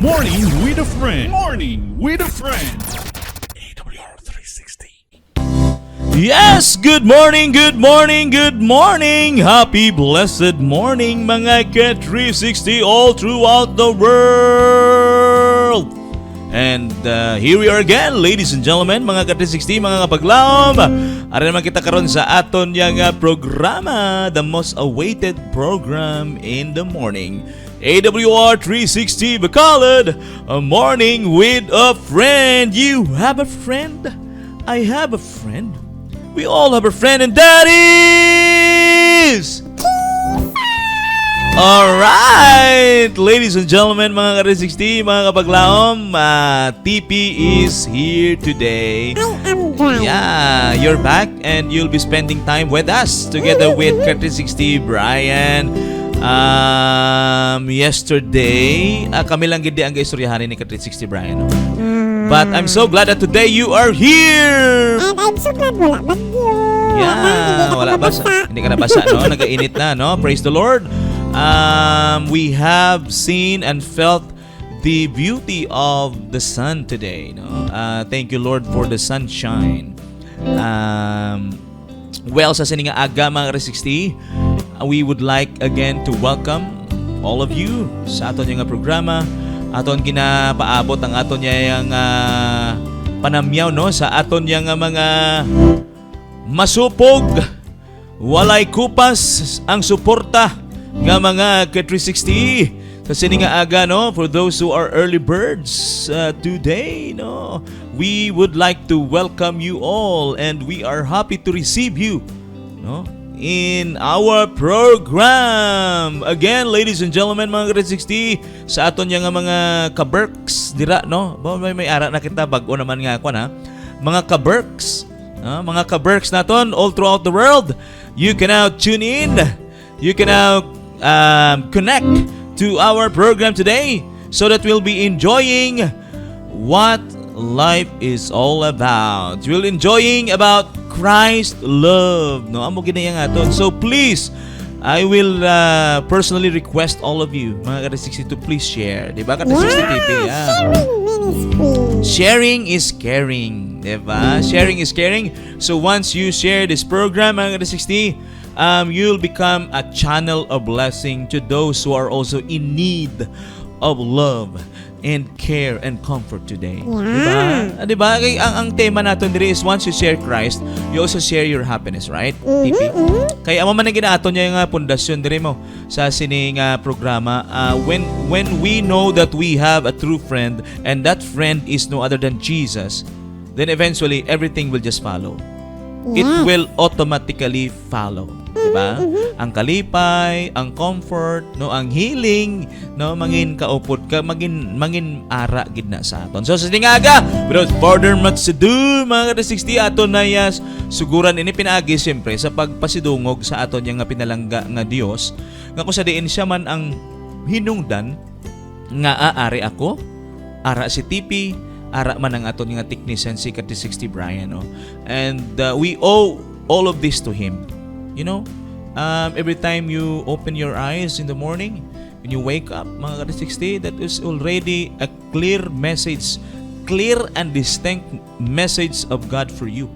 Morning with a friend. Morning with a friend. AWR 360. Yes, good morning, good morning, good morning. Happy blessed morning mga K360 all throughout the world. And here we are again, ladies and gentlemen, mga K360, mga kapaglaom. Ara naman kita karon sa aton yang programa, the most awaited program in the morning. AWR 360 Bacolod, a morning with a friend. You have a friend? I have a friend. We all have a friend, and that is... Alright, ladies and gentlemen, mga ka-360, mga kapaglaom, TP is here today. I am dry. Yeah, you're back and you'll be spending time with us together with K360 Brian. Yesterday, kami lang gindi ang gaistoryahanin ni K360 Brian. No? But I'm so glad that today you are here. And I'm so glad wala bagyo. Yeah, wala basa. Hindi ka nabasa, no? Nag-init na, no? Praise the Lord. We have seen and felt the beauty of the sun today, no? Thank you, Lord, for the sunshine. Well, sa sininga aga mga K360, we would like again to welcome all of you sa aton yung programa. Aton ginapaabot ang aton yung panamyaw, no, sa aton yung mga masupog, walay kupas ang suporta nga mga K360 sa sininga aga, no, for those who are early birds today, no, we would like to welcome you all and we are happy to receive you, no, in our program. Again, ladies and gentlemen, mga K360, sa aton yung mga kaberks dira, no, may ara na kita bago naman nga ako na mga kaberks, mga kaberks naton all throughout the world. You can now tune in, you can now connect to our program today so that we'll be enjoying what life is all about. We'll enjoying about Christ love, no, amo ginaya nga aton. So please, I will personally request all of you mga K360 to please share, di ba? K360 TV, Sharing ministry. Sharing is caring, di ba? Sharing is caring. So once you share this program mga K360, you'll become a channel of blessing to those who are also in need of love and care and comfort today. Yeah. Diba? Ang tema natin diri is once you share Christ, you also share your happiness, right? TP? Kaya amo man ang ginaton niya yung pundasyon diri mo sa sining programa. When we know that we have a true friend and that friend is no other than Jesus, then eventually everything will just follow. It will automatically follow, di ba? Ang kalipay, ang comfort, no, ang healing, no, mangin kaupod ka, mangin ara gid na sa aton. So sa tingaga, without further much ado, mga K360, aton na yas suguran ini pinaagi siyempre sa pagpasidungog sa aton yang pinalangga nga Dios, nga kung sa diin siya man ang hinungdan nga aari ako, ara si TP, ara man ang aton nga technician si K360 Brian, no? And we owe all of this to him, you know. Every time you open your eyes in the morning, when you wake up mga K360, that is already a clear message, clear and distinct message of God for you,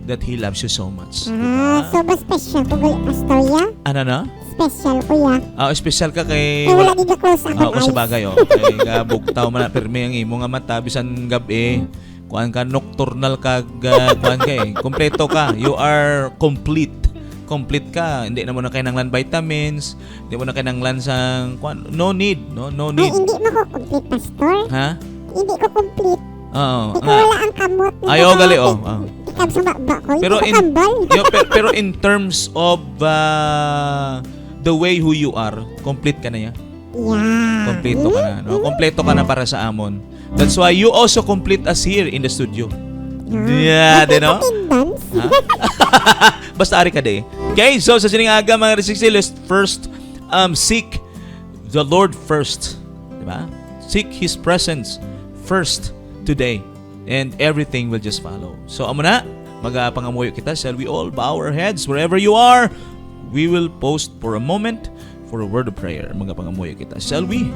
that He loves you so much. So ba special ko gaya pastorya? Ano na? Special kuya. Special ka kay... Wala di ka close ako. Sa bagay, kay gabugtaw man na permi ang imo nga mata bisan gabi, kuan ka nocturnal ka, kuan ka kompleto ka. You are complete. Complete ka. Hindi na mo na kinanglan vitamins, hindi mo na kinanglan sang kuan. No need, no Ay, need. hindi mo ko complete, pastor. Ha? Hindi ko complete. Oo. Ikaw wala ang kamot. Ayaw gali, Ikab sa baba ko. Pero Hindi ko kambal. pero in terms of the way who you are, complete ka na ya. Yeah. Kompleto ka na, no? Kompleto ka na para sa amon. That's why you also complete us here in the studio. Yeah, di no? Attendance. Basta ari ka de. Okay, so sa sining aga mga K360, let's first seek the Lord first, di ba? Seek His presence first today, and everything will just follow. So amo na, magapangamuyo kita. Shall we all bow our heads wherever you are? We will pause for a moment for a word of prayer. Magapangamuyo kita. Shall we?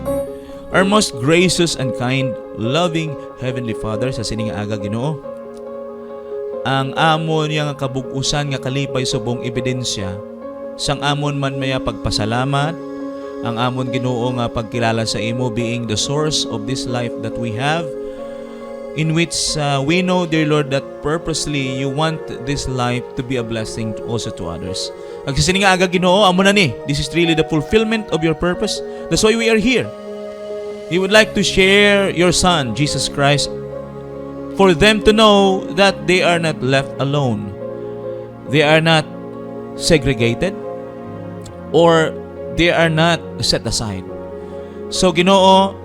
Our most gracious and kind, loving Heavenly Father, sa sining aga Ginoo, ang amon yang kabug-usan nga kalipay subong ebidensya sang amon man maya pagpasalamat, ang amon Ginoo nga pagkilala sa imo being the source of this life that we have, in which we know, dear Lord, that purposely you want this life to be a blessing also to others. Ang sining aga Ginoo, amo na ni, this is really the fulfillment of your purpose. That's why we are here. You would like to share your Son, Jesus Christ, for them to know that they are not left alone. They are not segregated, or they are not set aside. So Ginoo,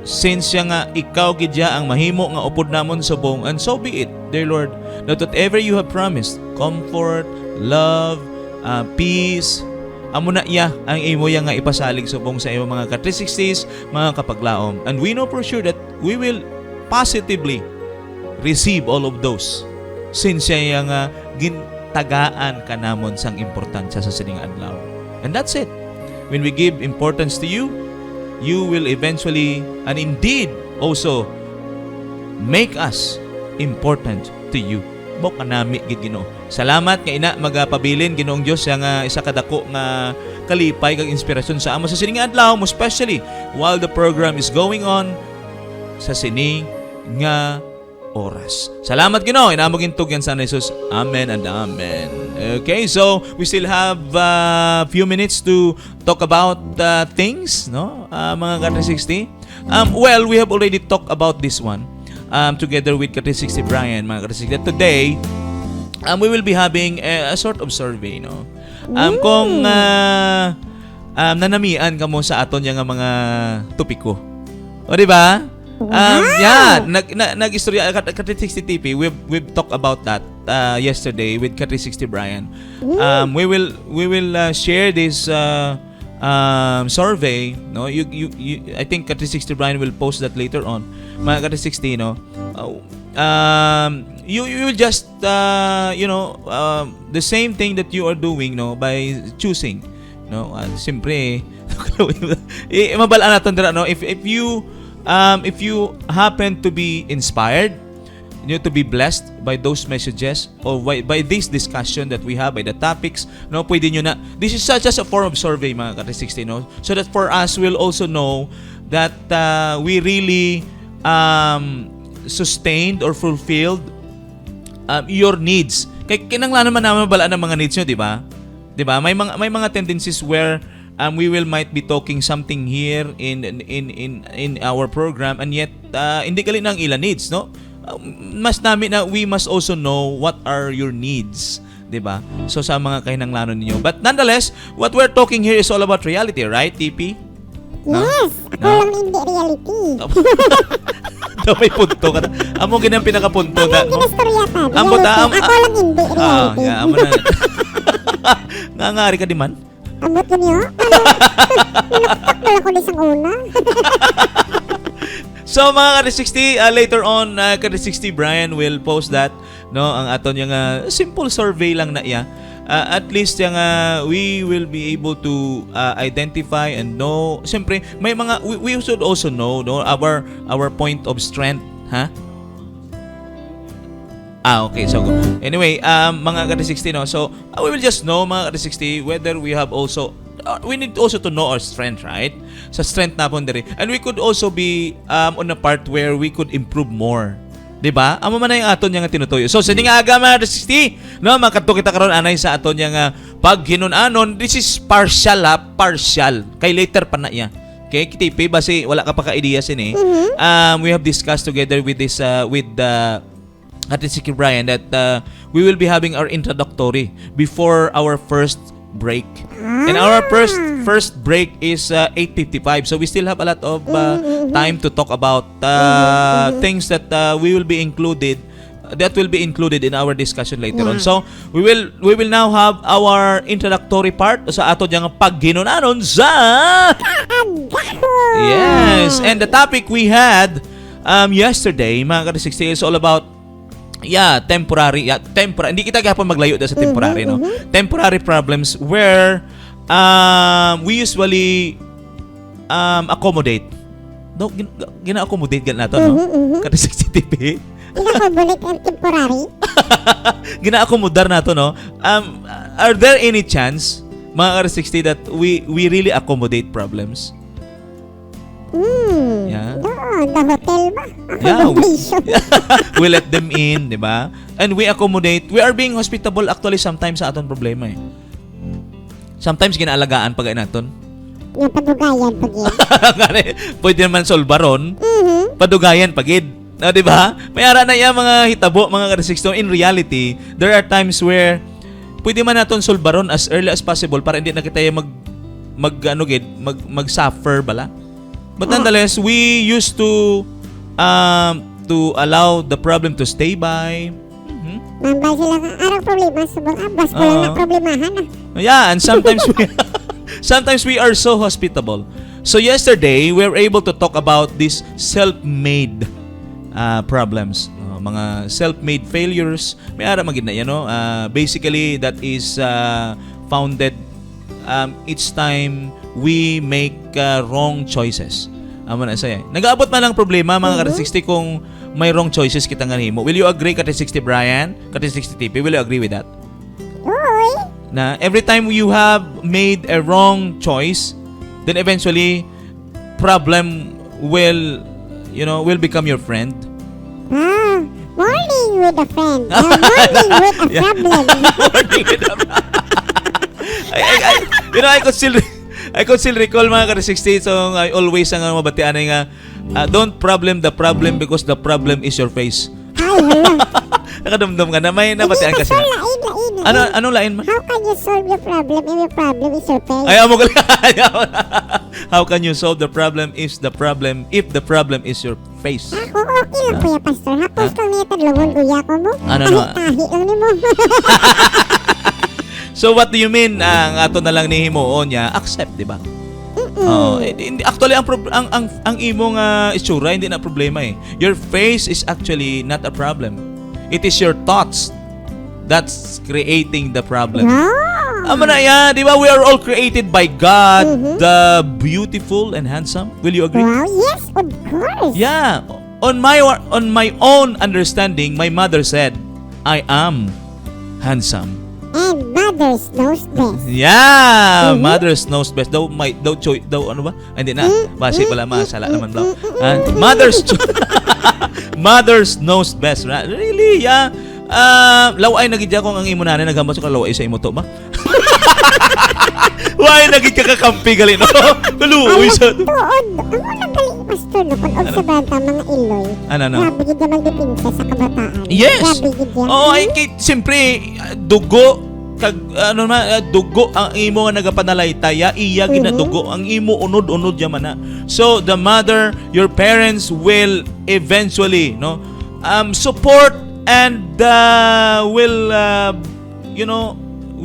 since nga ikaw gidya ang mahimo nga upod namon subong, and so be it, dear Lord, that whatever you have promised, comfort, love, peace, amo na iya ang imo yang nga ipasalig subong sa imo mga ka-360s, mga kapaglaom. And we know for sure that we will positively receive all of those since siya nga gintagaan ka namon sang importansya sa sining adlaw. And that's it. When we give importance to you, you will eventually and indeed also make us important to you. Bok kanami gid Ginoo. Salamat nga ina magapabilin Ginoong Dios nga isa kadako nga kalipay kag inspirasyon sa amo sa sining adlaw, mo especially while the program is going on sa sining nga oras. Salamat Ginoo, inamo gintugyan sa Jesus. Amen and amen. Okay, so we still have a few minutes to talk about things, no? Mga ka-360. Well, we have already talked about this one. Together with Ka-360 Brian, mga Ka-360. Today, we will be having a sort of survey, no? Kung nanamian ka mo sa aton yung mga topiko. O, di ba? Yeah, nag-istorya Ka-360 TP. We've talked about that yesterday with Ka-360 Brian. We will share this survey, no? I think Ka-360 Brian will post that later on. Mga Ka-360, no? You will just the same thing that you are doing, no, by choosing, no? Siyempre mabalaan natin dira, no? If you happen to be inspired, you know, to be blessed by those messages or by this discussion that we have, by the topics, no, pwede nyo na, this is such as a form of survey, mga Ka-360, no? So that for us, we'll also know that we really sustained or fulfilled your needs. Kaya kinanglan naman naman balaan ng mga needs nyo, di ba? Di ba? May mga tendencies where we might be talking something here in our program, and yet hindi gali nang ilan needs, no? Mas namin na we must also know what are your needs, di ba? So sa mga kahinanglanon ninyo. But nonetheless, what we're talking here is all about reality, right, TP? Yes, ako lang hindi reality. May punto ka na. Amo ginang pinakapunto na. Ginastorya ka. Amo ta. Ako lang hindi reality. Amo na. Ngangari ka di man? Amot ko niyo? Niluktak na ako isang una. So mga Ka-360, later on, Ka-360 Brian will post that, no, ang aton yung simple survey lang na iya. At least yung we will be able to identify and know. Siyempre, may mga we should also know, no, our point of strength, ha? Okay. So anyway, mga Ka-360, no. So we will just know, mga Ka-360, whether we have also we need also to know our strength, right? Sa strength na pon diri. And we could also be on a part where we could improve more. 'Di ba? Amo man na yung aton nga tinutoyo. So sa aga mga Ka-360, no, makato kita karon anay sa aton nga paghinunanon. This is partial, partial. Kay later pa na iya. Okay, kitipi base wala ka pa ka idea sin eh. We have discussed together with this with the Ka-360 Brian that we will be having our introductory before our first break. And our first break is 8:55. So we still have a lot of time to talk about things that will be included in our discussion later on. So we will now have our introductory part sa ato yang paghinunanon sa Yes, and the topic we had yesterday, mga Ka-360, is all about temporary. Hindi kita gahapon maglayo sa temporary, no? Temporary problems where we usually accommodate No, gina-accommodate gina nato, no? Kada 60 TP. Inakobulit ang temporary. Gina-accommodar nato, no? Are there any chance, mga ka-60, that we really accommodate problems? Yeah. Doon, the hotel ba? Yeah, Accommodation. we let them in, di ba? And we accommodate. We are being hospitable actually sometimes sa aton problema eh. Sometimes ginaalagaan pag naton. Yung padugayan pag yun. Pwede naman solbaron. Padugayan pagid. No, di ba? May ara na yung mga hitabo, mga ka-60. In reality, there are times where pwede man naton solbaron as early as possible para hindi na kita yung mag-suffer bala. But nonetheless, we used to allow the problem to stay by. Mambay sila ka, arang problema, subang abas ko lang na problemahan ah. Yeah, and sometimes we are so hospitable. So yesterday, we were able to talk about these self-made problems. Mga self-made failures. May ara magid na yan, no? Basically, that is founded each time we make wrong choices. Amo na saya. Nag-aabot man lang problema mga ka-60 kung may wrong choices kita nga nimo. Will you agree ka-60 Brian? Ka-60 TP, will you agree with that? Uy! Na every time you have made a wrong choice, then eventually problem will become your friend. Morning with a friend. Morning with a problem. I could still recall mga ka-60, so I always ang mabatian ay nga, don't problem the problem because the problem is your face. Ay, hala. Nakadumdum ka na, may nabatian kasi na. Lain. Anong lain ma? How can you solve your problem if your problem is your face? Ay, amo ka How can you solve the problem if the problem is your face? Ako, okay lang kuya pastor. Hapos kang nitadlungon kuya ko mo. Ano? Tahi lang ni mo. So what do you mean ang ato na lang ni himuon niya accept, di ba? Actually ang imong itsura hindi na problema eh. Your face is actually not a problem. It is your thoughts that's creating the problem. Amo na yan, di ba? We are all created by God, the beautiful and handsome. Will you agree? Wow, yes, of course. Yeah. On my own understanding, my mother said, I am handsome. And mothers knows best. Yeah, mothers knows best. Daw ano ba? Ay, hindi na. Basi pala masala naman daw. Mothers knows best. Really? Yeah. Laway nagidya kong ang imo nanay naghambal sa laway sa imo to ba? Why nagid ka kakampi gali no? Kaluoy sa. Tuod. Ang unang galing pastor no kung obserbanta mga iloy. Ano? Grabe gid naman dipinsa sa kabataan. Yes. Grabe gid yan. Ay siyempre dugo kag dugo ang imo nga nagapanalaitaya iya ginadugo ang imo unod-unod yaman na. So the mother, your parents will eventually support and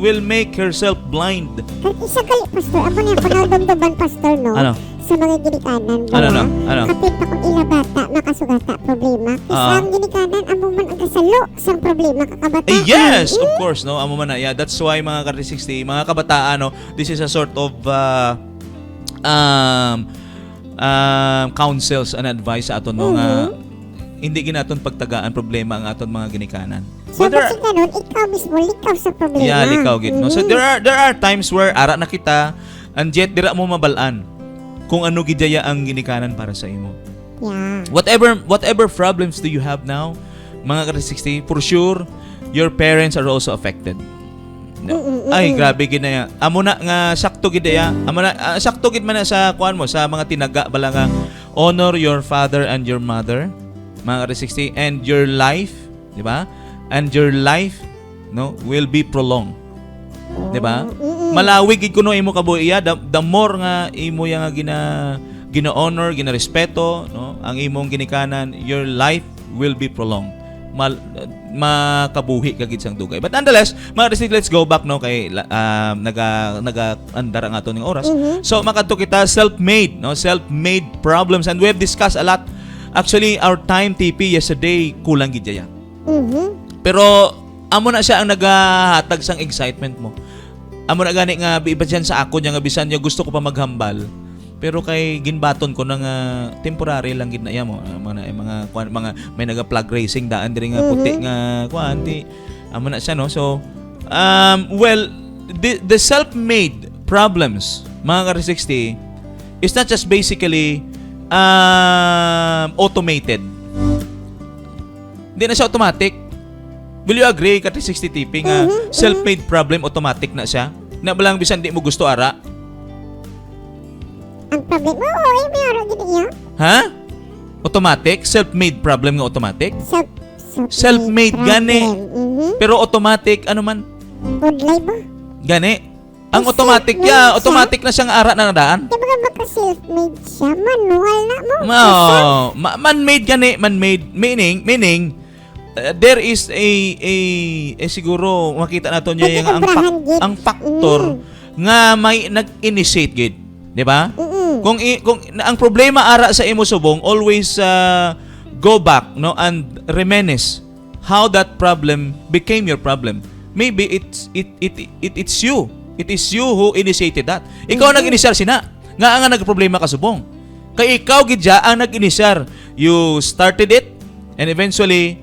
will make herself blind. Kag isa gali pastor, amo na panawdamdaman pastor no. Ano? Sa mga ginikanan. Ano? Kapit pa kung ila bata makasugata problema. Isang ginikanan amo man ang kasalo sang problema kakabataan. Yes, of course, no. Amo man na. Yeah, that's why mga ka-60, mga kabataan, no, this is a sort of counsels and advice sa aton no nga hindi ginaton pagtagaan problema ang aton mga ginikanan. So, kasi ganun, ikaw mismo, likaw sa problema. Yeah, likaw gid, no. So there are times where ara na kita and yet dira mo mabalaan kung ano gidaya ang ginikanan para sa imo. Yeah. Whatever problems do you have now, mga ka-60, for sure your parents are also affected. No. Ay, grabe gid na ya. Amo na nga sakto gid ya. Amo na sakto gid man na sa kuan mo sa mga tinaga bala nga honor your father and your mother, mga ka-60, and your life, di ba? And your life will be prolonged. 'Di ba? Malawig gid kuno imo kabuhiya, the more nga imo yang gina-honor, gina-respeto, no, ang imong ginikanan, your life will be prolonged. Makabuhi ka gid sang dugay. But nonetheless, let's go back no kay naga-andar ang ato ning oras. So makadto kita self-made problems, and we have discussed a lot. Actually, our time TP yesterday kulang gid ya. Pero amo na siya ang nagahatag sang excitement mo. Amo na gani nga iba diyan sa ako niya nga bisan niya gusto ko pa maghambal. pero kay ginbaton ko nang temporary lang gid na iya mo mga may naga-plug racing daan diri nga puti nga kuan di amo na siya no. So well, the self-made problems mga ka-360 is not just basically automated. Hindi na siya automatic. Will you agree ka-360 TP nga self-made problem automatic na siya? Na balang bisan di mo gusto ara? Ang problem, oo, may araw gini niya. Ha? Automatic? Self-made problem nga automatic? Self-made problem. gani. Pero automatic ano man? Udlay ba? Gani. Ang Ay, automatic self-made ya, siya? automatic na siyang ara na daan. Di ba ka baka self-made siya? Manual na mo. Man-made gani, man-made meaning there is a siguro makita nato niya yung ang factor nga may nag-initiate gid, di ba? Kung ang problema ara sa imo subong, always go back no and reminisce how that problem became your problem. Maybe it's you. It is you who initiated that. Ikaw nag-initiar sina. Nga nga nagproblema ka subong. Kay ikaw gidya ang nag-initiar. You started it and eventually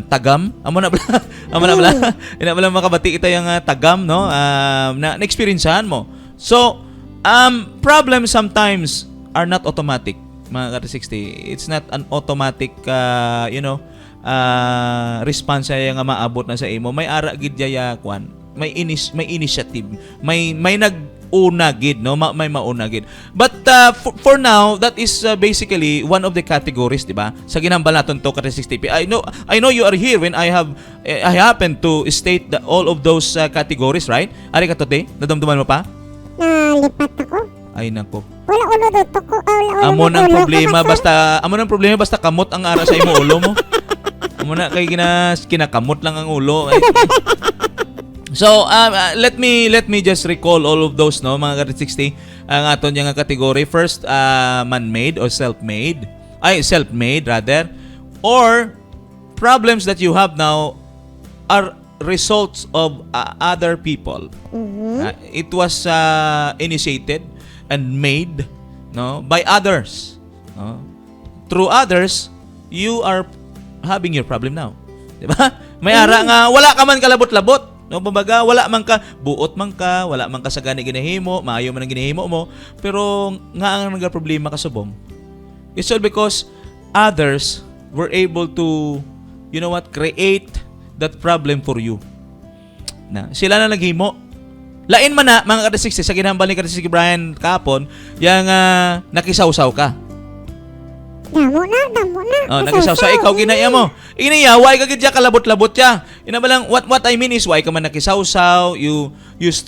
tagam amo na bala makabati kita yung tagam no na experiencehan mo. So problems sometimes are not automatic mga ka-360. It's not an automatic response nga maabot na sa imo. May ara gid ya kwan. May initiative. May nag-una gid no, may mauna gid. But for now, that is basically one of the categories, di ba? Sa ginambal naton to ka-360. I know you are here when I happen to state all of those categories, right? Ari ka tote, nadamdaman mo pa? Nalipat ako. Ay nako. Wala ulo dito ko. Amo nang problema basta kamot ang ara sa imo ulo mo. Amo na kay kinakamot lang ang ulo. So let me just recall all of those no mga ka-360 ang aton nga category. First, man-made or self-made rather, or problems that you have now are results of other people. It was initiated and made no by others no? Through others you are having your problem now, di ba? May ara nga wala ka man kalabot-labot no, kumbaga wala man ka buot man ka, wala man ka sa gani ginahimo, maayo man ang ginahimo mo, pero nga ang nagaproblema ka subong. It's all because others were able to create that problem for you. Na sila na naghimo. Lain man na mga ka-360 sa ginambal ni ka-360 Brian kapon, yang nakisawsaw ka. Damo na. Oh, nakisawsaw ikaw ginaya mo. Iniya why ka gidya kalabot-labot ya. Ina ba lang what I mean is why ka man nakisawsaw, you just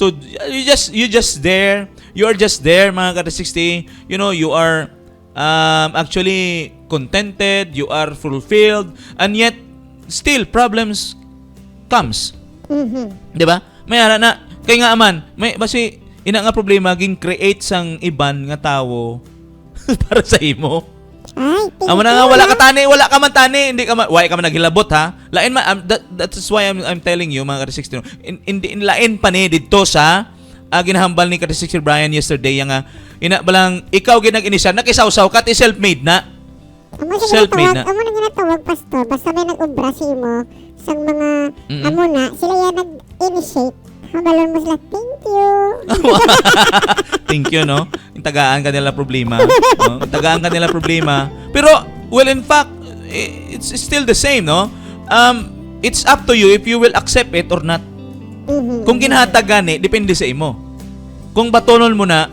there. You are just there mga ka-360. You are actually contented, you are fulfilled, and yet still problems comes. Di ba? May ara na kay nga aman, may basi ina nga problema ging create sang iban nga tawo para sa imo. Ay, amo na nga wala ka man tani, hindi ka man why ka man naghilabot ha. Lain man that's why I'm telling you mga ka-360. In lain pa ni didto sa ginahambal ni ka-360 Brian yesterday nga ina balang ikaw gid nag-inisar nakisawsaw ka ti self-made na. Self-made na. Amo na ginatawag pastor, basta may nag-ubra si mo sang mga amo na sila yan nag-initiate. Habalon mo sila, thank you. Thank you, no? Tagaan ka nila problema. No? Tagaan ka nila problema. Pero, well, in fact, it's still the same, no? It's up to you if you will accept it or not. Kung ginhatag gani, depende sa imo. Kung batonon mo na,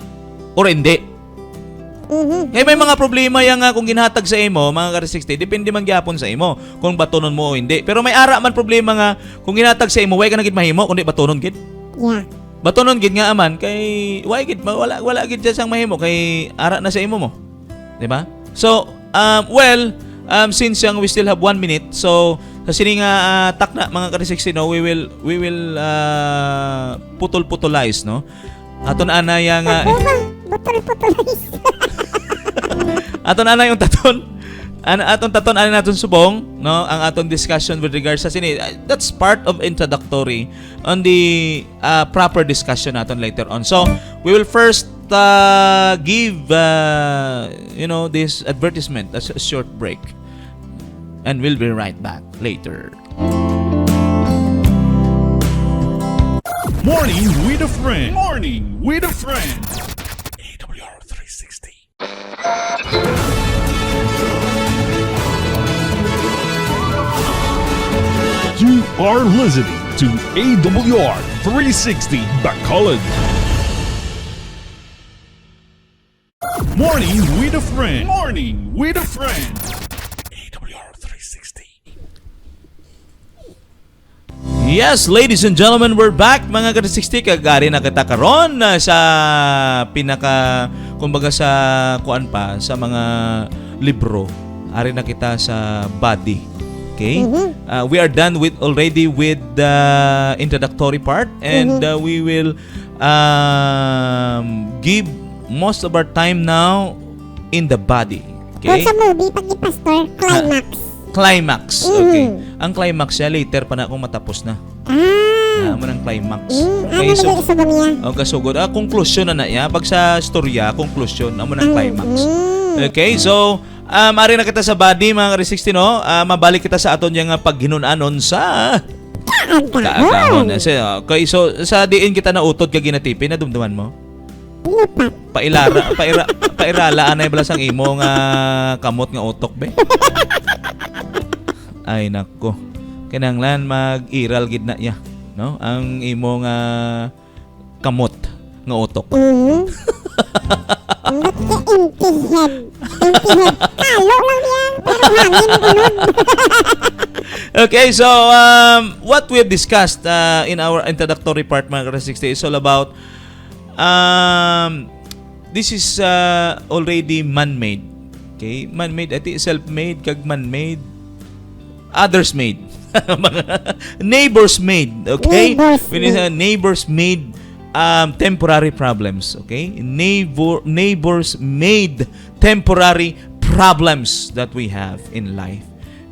or hindi. May mga problema yang kung ginhatag sa imo, mga ka-360, depende man gyapon sa imo kung batonon mo o hindi. Pero may ara man problema nga kung ginhatag sa imo, way ka na gid mahimo kundi batonon gid. Yeah. Batonon gid nga aman kay way gid wala gid sang mahimo kay ara na sa imo mo. Di ba? So, since we still have 1 minute, so sa sini nga takna mga ka-360 no, we will putol-putulize no. Aton ana yang putol-putulize. Aton ana yung taton. Aton taton ana naton subong, no? Ang aton discussion with regards sa sini. That's part of introductory on the proper discussion naton later on. So, we will first give this advertisement as a short break, and we'll be right back later. Morning with a friend. Morning with a friend. AWR 360. You are listening to AWR 360 Bacolod. Morning with a friend. Morning with a friend. AWR 360. Yes, ladies and gentlemen, we're back mga ka-360. Kagari na kita karon sa pinaka, kumbaga sa kuan pa, sa mga libro. Ari na kita sa body. Okay? We are done already with the introductory part, and we will give most of our time now in the body. Okay? Kung sa movie, pag pastor, climax. Climax. Okay. Ang climax siya, later pa na akong matapos na. Mo ng climax. Ano ba isubong niya? Okay, so good. Conclusion na ya. Pag sa storya, conclusion, amo ng climax. Okay, so, ari na kita sa body, mga ka-360, no? Mabalik kita sa aton yung paghinunanon sa kaagahon. Okay, so, sa diin kita na utod kag ginatipin, na dumduman mo? Lupat. Pairala, anay balas ang imo nga kamot nga utok, be? Ay, nako. Kinanglan mag-iral gid na ya, no? Ang imo nga kamot nga utok. Ang empty head. Talo lang yan. Pero hangin unod. Okay, so what we have discussed in our introductory part, mga ka-360, is all about this is already man-made. Okay? Man-made, I think self-made kag man-made. Others made. Neighbors made. Okay? Neighbors made temporary problems. Okay? Neighbors made temporary problems that we have in life.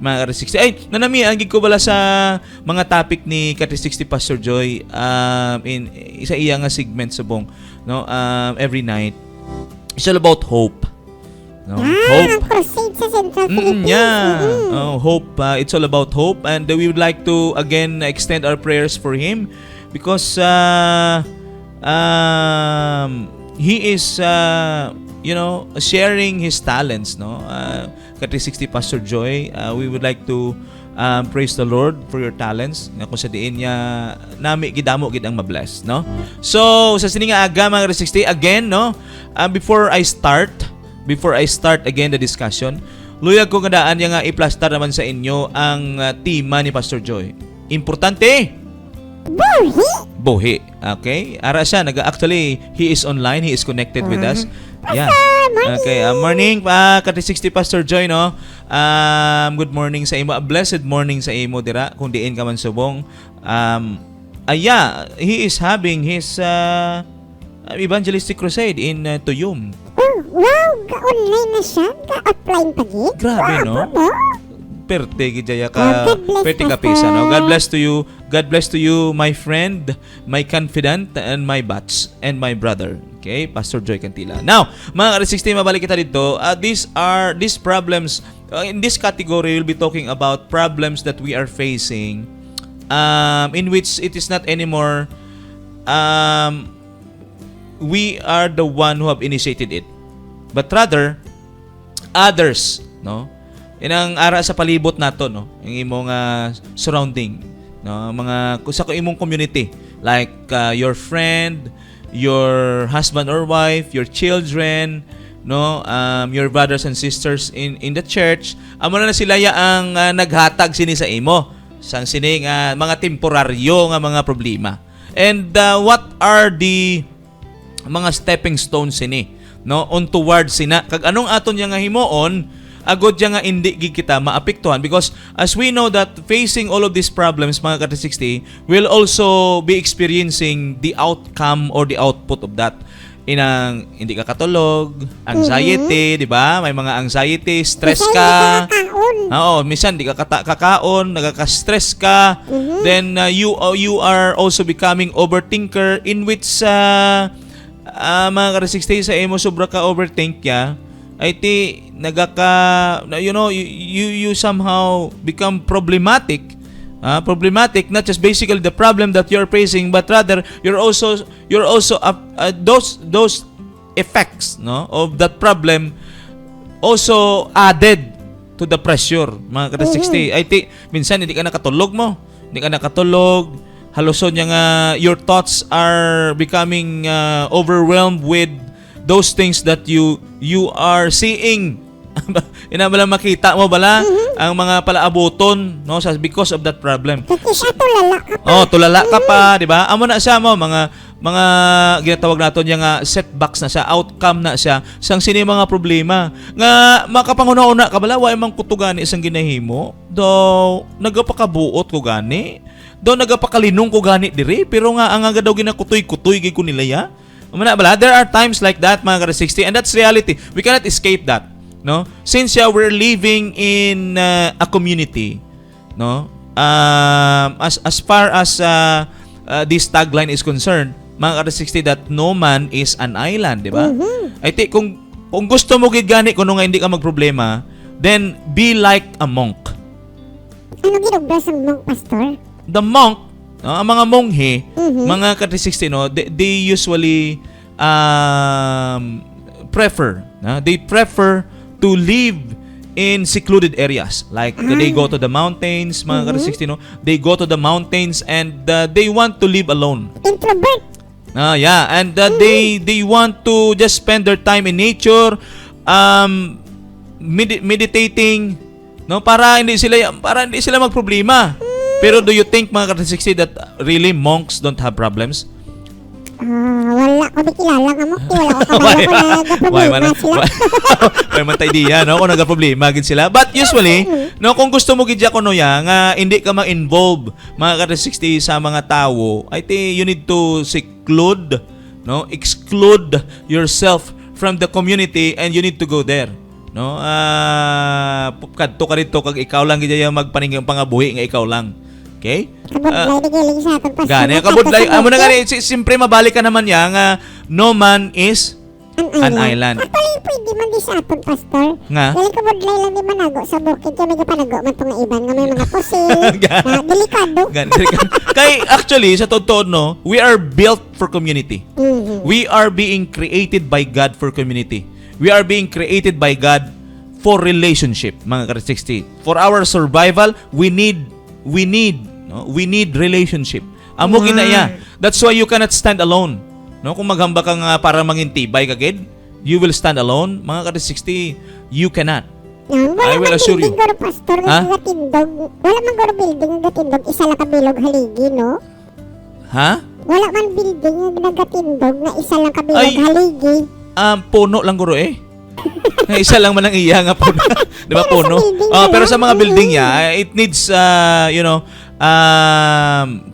Mga ka-360. Ay, nanami, ang ko bala sa mga topic ni ka-360 Pastor Joy in isa iya nga segment subong, no? Every night. It's all about hope. No? Hope. Crusade sa Central Philippines. Hope. It's all about hope, and we would like to again extend our prayers for him because he is sharing his talents, no? Ka-360 Pastor Joy, we would like to praise the Lord for your talents nga kung sa diin niya nami gidamo gid ang mabless, no? So sa sini nga aga mga ka-360 again, no? Before I start again the discussion, luyag ko nga daan nga i-plaster naman sa inyo ang tema ni Pastor Joy. Importante. Buhi. Okay? Ara siya, actually, he is online, he is connected with us. Yeah. Okay, morning ka-360 Pastor Joy, no? Good morning sa imo. A blessed morning sa imo dira kung diin ka man subong. He is having his evangelistic crusade in Tuyum. Wow, ga-online na siya? Ga-offline pa gid? Grabe, no? Perte gidaya ka, perte ka pisa, no? God bless to you. God bless to you, my friend, my confidant, and my batch, and my brother. Okay, Pastor Joy Cantila. Now, mga ka-360, mabalik kita dito. These problems, in this category, we'll be talking about problems that we are facing, in which it is not anymore, we are the one who have initiated it, but rather others, no? Inang ara sa palibot nato, no? Yung imong surrounding, no? Mga sa imong community, like your friend, your husband or wife, your children, no? Your brothers and sisters in the church. Amo na sila ang naghatag sini sa imo sang sini nga mga temporaryo nga mga problema. And what are the mga stepping stones sini, no, on towards sina kag anong aton yang nga himuon agod yang nga indi gid kita maapektuhan, because as we know that facing all of these problems, mga ka-360, will also be experiencing the outcome or the output of that. Inang hindi ka katulog, anxiety, di ba? May mga anxiety, stress ka. Oo, minsan di ka kakaon, nagaka-stress ka. Then you are also becoming overthinker, in which mga ka-360 sa imo sobra ka overthink ya, ay ti you somehow become problematic. Problematic, not just basically the problem that you're facing, but rather you're also those effects, no, of that problem also added to the pressure, mga ka-360. I think minsan hindi ka nakatulog, haluson niya nga your thoughts are becoming overwhelmed with those things that you are seeing. Inabala makita mo bala ang mga palaabuton, no, because of that problem. Kasi siya tulala ka pa. Tulala ka pa, di ba? Amo na siya mo mga ginatawag naton yang setbacks na siya, outcome na siya sang sini mga problema nga makapanguna-una ka bala way mang kutugani isang ginahimo do nagapakabuot ko gani do nagapakalinong ko gani diri pero nga ang daw ginakutoy-kutoy gid ko nila ya. Amo na bala, there are times like that, mga ka-360, and that's reality. We cannot escape that. No, since we're living in a community, no, as far as this tagline is concerned, mga ka-360, that no man is an island, di ba? I think kung gusto mo gid gani kuno nga hindi ka magproblema, then be like a monk. Ano ginugdas ang monk, pastor? The monk, no, ang mga monghe, mga ka-360, no, they usually they prefer to live in secluded areas. Like they go to the mountains, mga ka-360, no? They go to the mountains and they want to live alone. Introvert. Yeah, and they want to just spend their time in nature, meditating, no? Para hindi sila magproblema. Pero do you think, mga ka-360, that really monks don't have problems? Wala ko di kilala nga mo. Wala ko kabala ko nagaproblema sila. May man idea, no, kung nagaproblema gid sila. But usually, no, kung gusto mo gid kuno ya nga hindi ka ma-involve, mga ka-360, sa mga tao, I think you need to exclude yourself from the community and you need to go there. No? Kadto ka dito kag ikaw lang gid magpaning pangabuhi nga ikaw lang. Okay? Kabudlay di giling sa aton, pastor. Gani, kabudlay. Amo na gani, siyempre mabalik ka naman ya nga no man is an island. Actually, pwede man di sa aton, pastor. Nga? Dili kabudlay lang di manago sa bukid. Kaya may kapanago man itong iban nga may mga pusil. Delikado. Kay actually, sa totoo, no, we are built for community. We are being created by God for community. We are being created by God for relationship, mga ka-360. For our survival, we need relationship. Amo ginaya. That's why you cannot stand alone. No, kung maghamba ka nga para mangintibay ka gid, you will stand alone. Mga ka-360, you cannot. I will assure you. Wala man pastor nga gatindog. Wala man garo building nga gatindog isa lang ka bilog haligi, no? Ha? Wala man building nga nagatindog nga isa lang ka bilog haligi. Puno lang guro eh. Isa lang man ang iya nga puno. Di ba puno? Pero sa mga building niya, it needs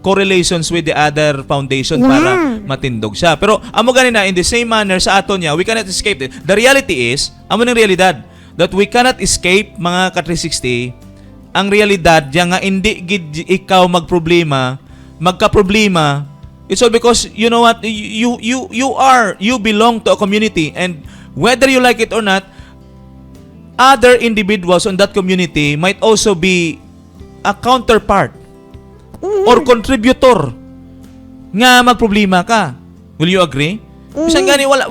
correlations with the other foundation para matindog siya. Pero amo ganina, in the same manner sa aton niya, we cannot escape it. The reality is, amo ng realidad, that we cannot escape, mga ka-360, ang realidad diya nga hindi gid ikaw magka-problema. It's all because you know what, you belong to a community, and whether you like it or not, other individuals on that community might also be a counterpart or contributor nga magproblema ka. Will you agree? Bisan gani wala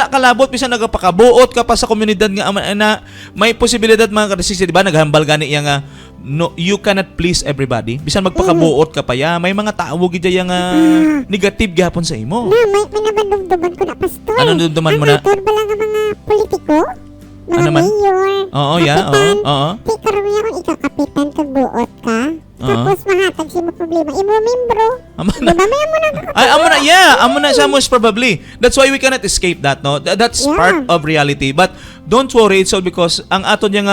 kalabot, bisan nagapakabuot ka pa sa komunidad nga na may posibilidad, mga ka-360, di ba? Naghambal gani yang no, you cannot please everybody. Bisan magpakabuot ka pa ya, may mga tao gid yang negative gihapon sa imo. May nabandumduman ko na, pastor. Ano dumduman mo na? Ang ba lang ang mga politiko? Mga mayor. Oo, kapitan. Oo. Di karon niya kung ikaw kapitan kag buot ka. Tapos mahatag si mo problema. Imo membro. Diba may amo na amo na siya most probably. That's why we cannot escape that, no? That's part of reality. But don't worry, it's all because ang aton yang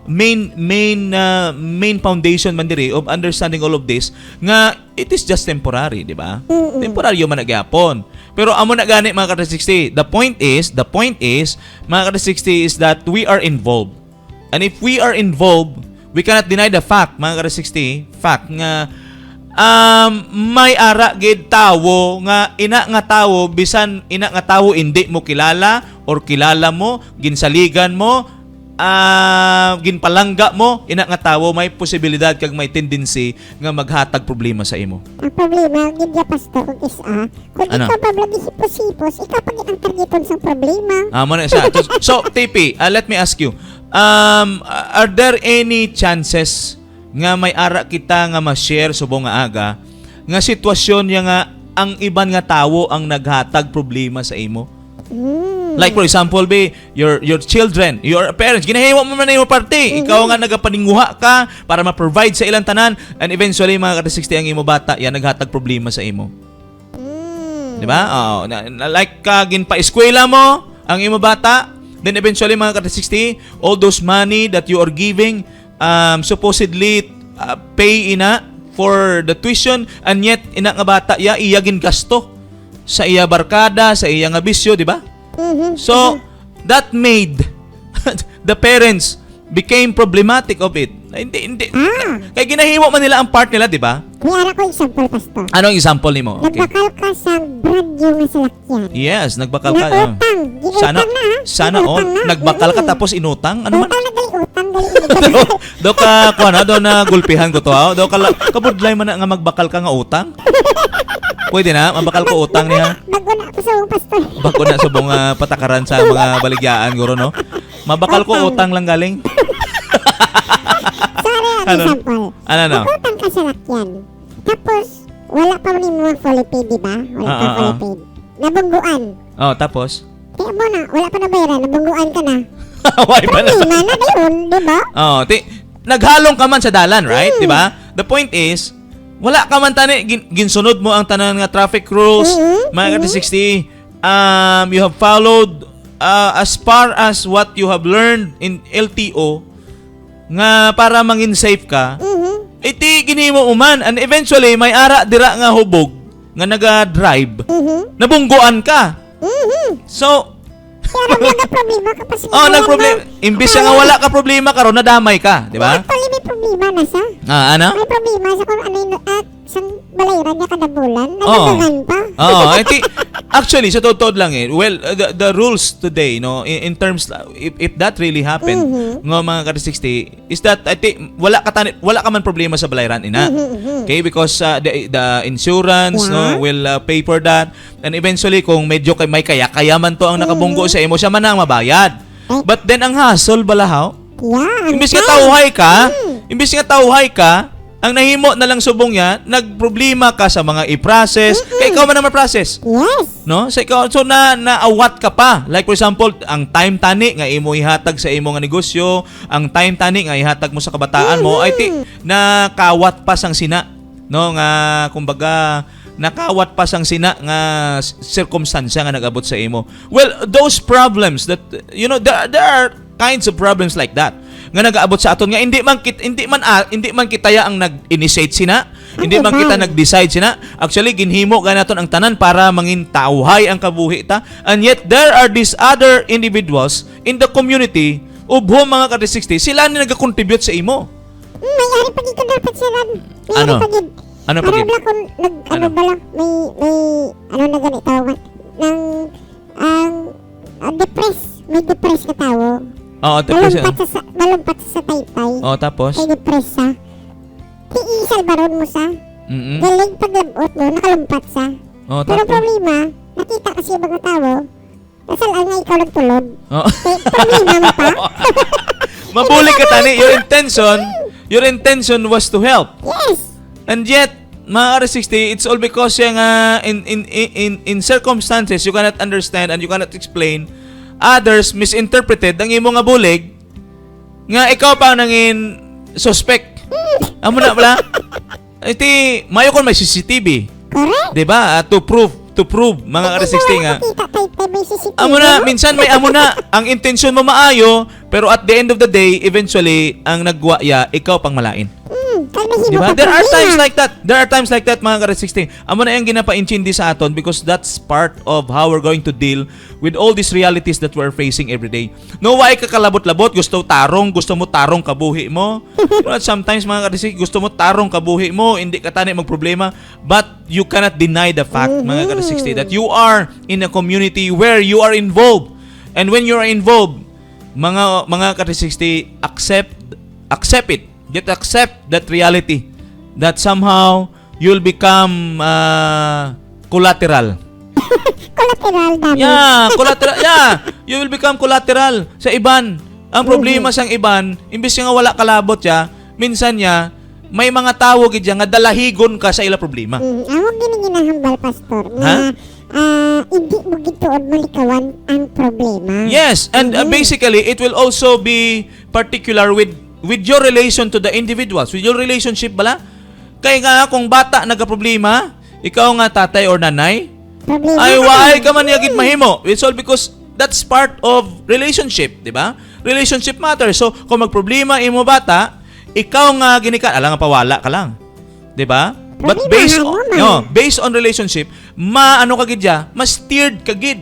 main foundation man diri of understanding all of this nga it is just temporary, di ba? Temporary man nagyapon. Pero amo na gani, mga ka-360. The point is, mga ka-360, is that we are involved. And if we are involved, we cannot deny the fact, mga ka-360, nga may ara gid tawo nga ina nga tawo bisan ina nga tawo hindi mo kilala or kilala mo, ginsaligan mo, ginpalangga mo, ina nga tawo may posibilidad kag may tendency nga maghatag problema sa imo. Ang problema, gidya pastor, kung isa, kung Ano? ikaw pablagi hipos-hipos, ikaw pag ang targeton sa problema. Mo na siya. So, TP, let me ask you. Are there any chances nga may ara kita nga ma-share subong nga aga nga sitwasyon nga ang iban nga tawo ang naghatag problema sa imo? Like for example, your children, your parents, ginahiwa mo man na yung party. Ikaw nga nagapaninguha ka para ma-provide sa ilang tanan and eventually mga kada-60 ang imo bata, yan naghatag problema sa imo. Di ba? Oo. Like ginpa-eskwela mo ang imo bata, then eventually mga kada-60, all those money that you are giving supposedly pay ina for the tuition and yet ina nga bata iya gasto sa iya barkada, sa iya nga bisyo, di ba? So, that made the parents became problematic of it. Hindi. Kaya ginahiwa man nila ang part nila, di ba? May ara ko example, pastor. Anong example nimo? Okay. Nagbakal ka sa radyo nga salakyan. Yes, nagbakal ka. Nautang. Sana Ginutang na, ha? sana Ginutang na. nagbakal ka tapos inutang. Ano man? Utang na gali, utang gali. do ka kuan do na gulpihan ko to. Do ka kabudlay man na nga magbakal ka nga utang. Pwede na, mabakal ko utang niya. Bago na ako sa mga pastor. Bako na subong patakaran sa mga baligyaan guro no. Mabakal ko utang lang galing. Sorry, Ano? example. Ano no? Nagutang ka sa lakyan. Tapos, wala pa rin mo fully paid, di ba? Wala pa fully paid. Nabungguan. Oh, tapos Kaya mo na, wala pa na bayaran, nabungguan ka na. Why ba na? Problema na yun, di ba? Oh, naghalong ka man sa dalan, right? 'Di ba? The point is, wala ka man tani ginsunod mo ang tanan nga traffic rules, mga kada-60. You have followed as far as what you have learned in LTO nga para mangin safe ka. Iti ginimo uman and eventually may ara dira nga hubog nga naga-drive. Nabungguan ka. So, Pero nagka-problema ka pa sa nagproblema. Imbis nga wala ka problema karon nadamay ka, di ba? Actually, may problema na sa. Ano? May problema sa kung ano yung sang balayran niya kada bulan. Oo. Nagdagan pa. Actually, sa totoo lang well, the rules today, no, in terms, if that really happened, ng mga kada-60, is that, I think, wala ka man problema sa balayran, ina. Okay, because the insurance, no, will pay for that. And eventually, kung medyo may kaya man to ang nakabunggo sa imo, siya man ang mabayad. But then, ang hassle, balahaw, Yeah. imbis nga tauhay ka, ang nahimo na lang subong niya, nagproblema ka sa mga i-process, kaya ikaw man ang ma-process. Yes. No? So, naawat ka pa. Like for example, ang time tani nga imo ihatag sa imo nga negosyo, ang time tani nga ihatag mo sa kabataan mo, ay nakawat pa sang sina. No? Nga, kumbaga, nakawat pa sang sina nga circumstansya nga nag-abot sa imo. Well, those problems that, there are kinds of problems like that nga nag-aabot sa aton nga hindi man kitaya ang nag-initiate sina, hindi man kita nag-decide sina. Actually ginhimo ganaton ang tanan para mangin tauhay ang kabuhi ta, and yet there are these other individuals in the community ubho mga kada-60 sila ni nag-contribute sa imo. May ari pa dito dapat sila. Ano? Ano pa gid? Para kung Ano? bala may na ganit tawag ng may depress ka tawo. Oo, tapos Malumpat sa taytay. oh, tapos Ay depress sa. Tiisal baron mo sa. Galing paglabot mo, nakalumpat sa. oh, Pero tapos problema, nakita kasi yung mga tao, nasalaan nga ikaw nagtulog. oh. Problema mo pa? Mabuli ka tani, your intention was to help. Yes! And yet, mga R60, it's all because in circumstances you cannot understand and you cannot explain, others misinterpreted ang imo nga bulig nga ikaw pa nangin suspect. Amo na pala. Iti mayo kon may CCTV. Correct? 'Di ba? To prove mga R60 nga. Nakita tayo may CCTV. Amo na, minsan may amo na. Ang intensyon mo maayo, pero at the end of the day, eventually, ang nagwaya, ikaw pang malain. Kaya nahimo Diba? ka There are problema. times like that. There are times like that, mga ka-16. Amo na yung ginapa-intindi sa aton because that's part of how we're going to deal with all these realities that we're facing every day. No, why ka kalabot-labot? Gusto mo tarong kabuhi mo. You know, sometimes, mga ka-16, gusto mo tarong kabuhi mo, hindi ka tani magproblema. But you cannot deny the fact, mga ka-16, that you are in a community where you are involved. And when you are involved, mga ka-16, accept it. Just accept that reality that somehow you'll become collateral. Collateral damage. Yeah, collateral. Yeah, you will become collateral sa iban. Ang problema sang iban, imbes nga wala kalabot ya, minsan ya may mga tao gid nga dalahigon ka sa ila problema. Awag gini ginahambal, Pastor, Ha? na hindi mo gituod malikawan ang problema. Yes, and basically it will also be particular with your relation to the individuals, with your relationship bala. Kaya nga kung bata nagka-problema, ikaw nga tatay or nanay, Problema ay ka why man. ka man yagit mahimo. It's all because that's part of relationship, di ba? Relationship matters. So kung magproblema imo bata, ikaw nga ginikan, alang nga pawala ka lang. Di ba? But Problema, based on relationship, maano ka gid ya, mas steered ka gid.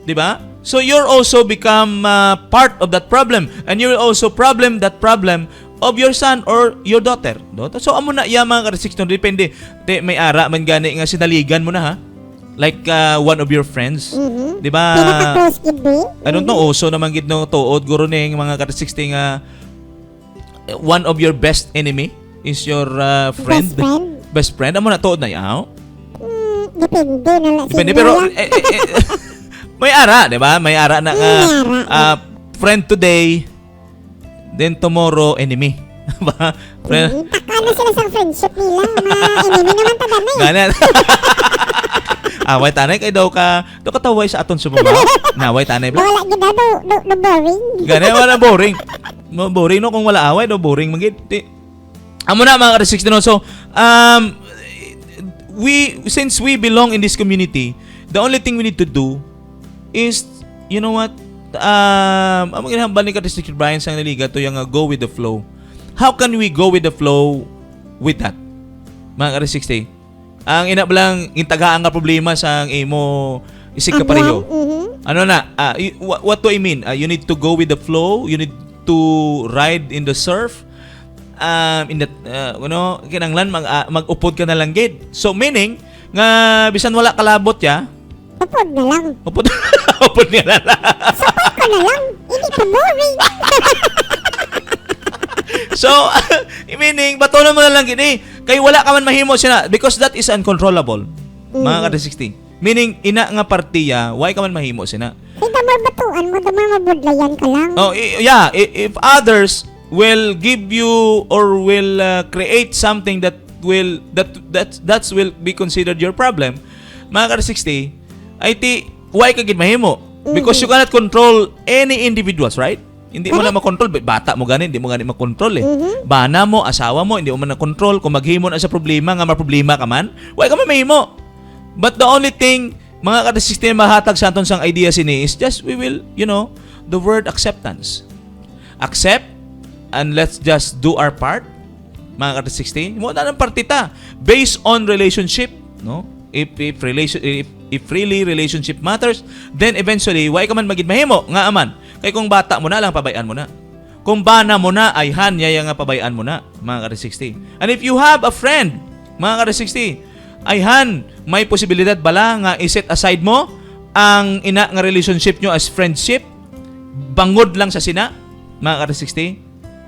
Di ba? So you're also become part of that problem, and you will also problem that problem of your son or your daughter. No? So amo na ya mga ka-16, depende. May ara man gani nga sinaligan mo na ha. Like one of your friends, 'di ba? Pinaka-close gid be. I don't know, uso naman gid no tuod guro ning mga ka-16 nga one of your best enemy is your friend. Best friend? Best friend. Amo na tuod na yaw. Depende na lang. Depende siguro. pero may ara, 'di ba? May ara na friend today, then tomorrow enemy. Ba? Friend. Taka na sila sa friendship nila. Enemy naman taganay. Ganyan. Away tanay kay daw ka taway sa aton sumama. Naway tanay ba? Wala gid do boring. Ganyan wala boring. Boring no kung wala away do boring magid. Amo na mga ka-16 no. So, since we belong in this community, the only thing we need to do is, you know what? Ang ginahambal ni ka-16 Brian sang naliga to yung go with the flow. How can we go with the flow with that? Mga ka-16. Ang ina lang intagaan nga problema sang imo isig ka pareho. Ano na? What do I mean? You need to go with the flow. You need to ride in the surf. In that kinanglan mag-upod ka na lang gid. So meaning nga bisan wala kalabot ya, Upod na lang. upod upod niya na lang. Sapay ko na lang. Hindi ka boring. So meaning batonon mo na lang gid kay wala ka man mahimo sina because that is uncontrollable. Mga ka-16. Meaning ina nga partiya, why ka man mahimo sina? Kaya damar batuan mo, damar mabudlayan ka lang. Oh, yeah, if others will give you or will create something that will will be considered your problem, mga ka-60, ay why ka gid mahimo? Because you cannot control any individuals, right? Hindi mo na makontrol. Bata mo ganin, hindi mo ganin makontrol eh. Bana mo, asawa mo, hindi mo man na-control. Kung maghimo na sa problema, nga maproblema ka man, why ka man mahimo? But the only thing, mga ka-16 mahatag sa aton sang idea sini is just we will, the word acceptance. Accept and let's just do our part, mga ka-16. Mo na ng partita based on relationship, no? If really relationship matters, then eventually why ka man magid mahimo nga aman. Kay kung bata mo na lang pabayaan mo na. Kung bana mo na ay yaya nga pabayaan mo na, mga ka-16. And if you have a friend, mga ka-16, ay may posibilidad bala nga iset aside mo ang ina nga relationship nyo as friendship, bangod lang sa sina, mga ka-16.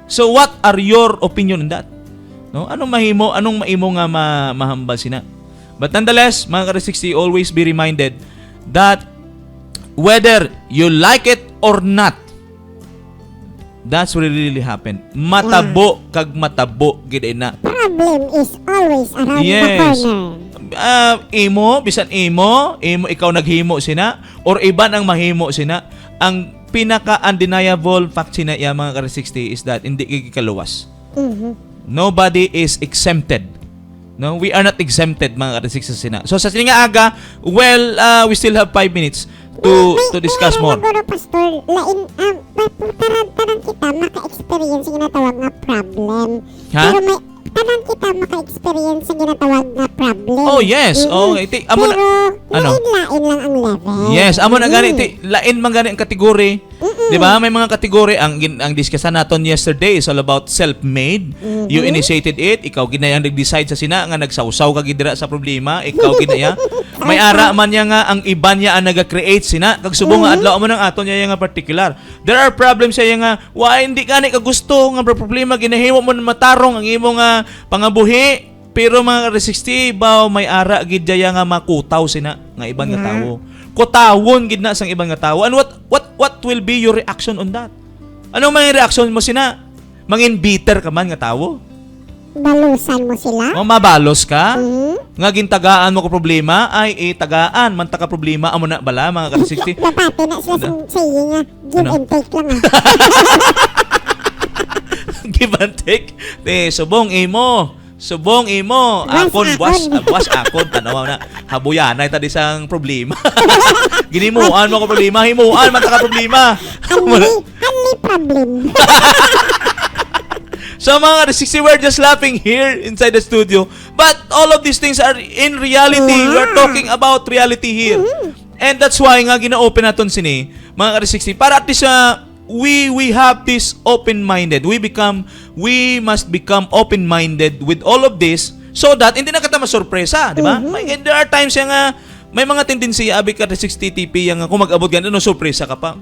So what are your opinion on that? No? Anong maimo nga mahambal sina? But nonetheless, mga ka-16, always be reminded that whether you like it or not, that's what really happened. Matabo kag matabo gid na. Problem is always around the Yes. corner. Bisan imo ikaw naghimo sina or iban ang mahimo sina. Ang pinaka undeniable fact sina ya mga ka-60 is that hindi kikaluwas. Nobody is exempted. No, we are not exempted mga ka-16 sina. So sa sininga aga, we still have 5 minutes to discuss more. Siguro, Pastor, lain, taran kita maka-experience yung natawag nga problem. Ha? Pero tanan kita maka-experience sa ginatawag na problem. Oh, yes. Okay. Amo na, Pero, ano? lain-lain lang ang level. Yes, amo na gani lain man gani ang kategory. 'Di ba? May mga kategory ang diskusyon naton yesterday is all about self-made. You initiated it, ikaw ginayang nag-decide sa sina nga nagsawsaw ka gidira sa problema, ikaw ginaya. May ara man niya nga ang iban niya ang naga-create sina kag subong nga adlaw mo nang aton niya nga particular. There are problems siya nga why hindi gani ka gusto nga problema ginahimo mo matarong ang imo nga pangabuhi. Pero mga 60 ba may ara gid daya nga makutaw sina nga ibang nga tawo. Kutawon gid na sang ibang nga tawo. And what will be your reaction on that? Anong mga reaction mo sina? Mangin bitter ka man nga tawo? Balusan mo sila. O mabalos ka? Nga gintagaan mo ko problema ay tagaan man ta ka problema amo na bala mga 60. Napati na sila sa iyo nga. Give and take lang Give and take. Subong imo. Akon was akon tanaw na habuyanay ta disang problema. Ginimuan mo ko problema, himuan man ta ka problema. Only problem. So mga 60, we're just laughing here inside the studio. But all of these things are in reality. We're talking about reality here. And that's why nga gina-open naton sini, mga 60, para at least we have this open-minded. We must become open-minded with all of this so that hindi na kita masurpresa, di ba? There are times nga may mga tendency abi ka 60 TP yang kung mag-abot ganito, surpresa ka pa.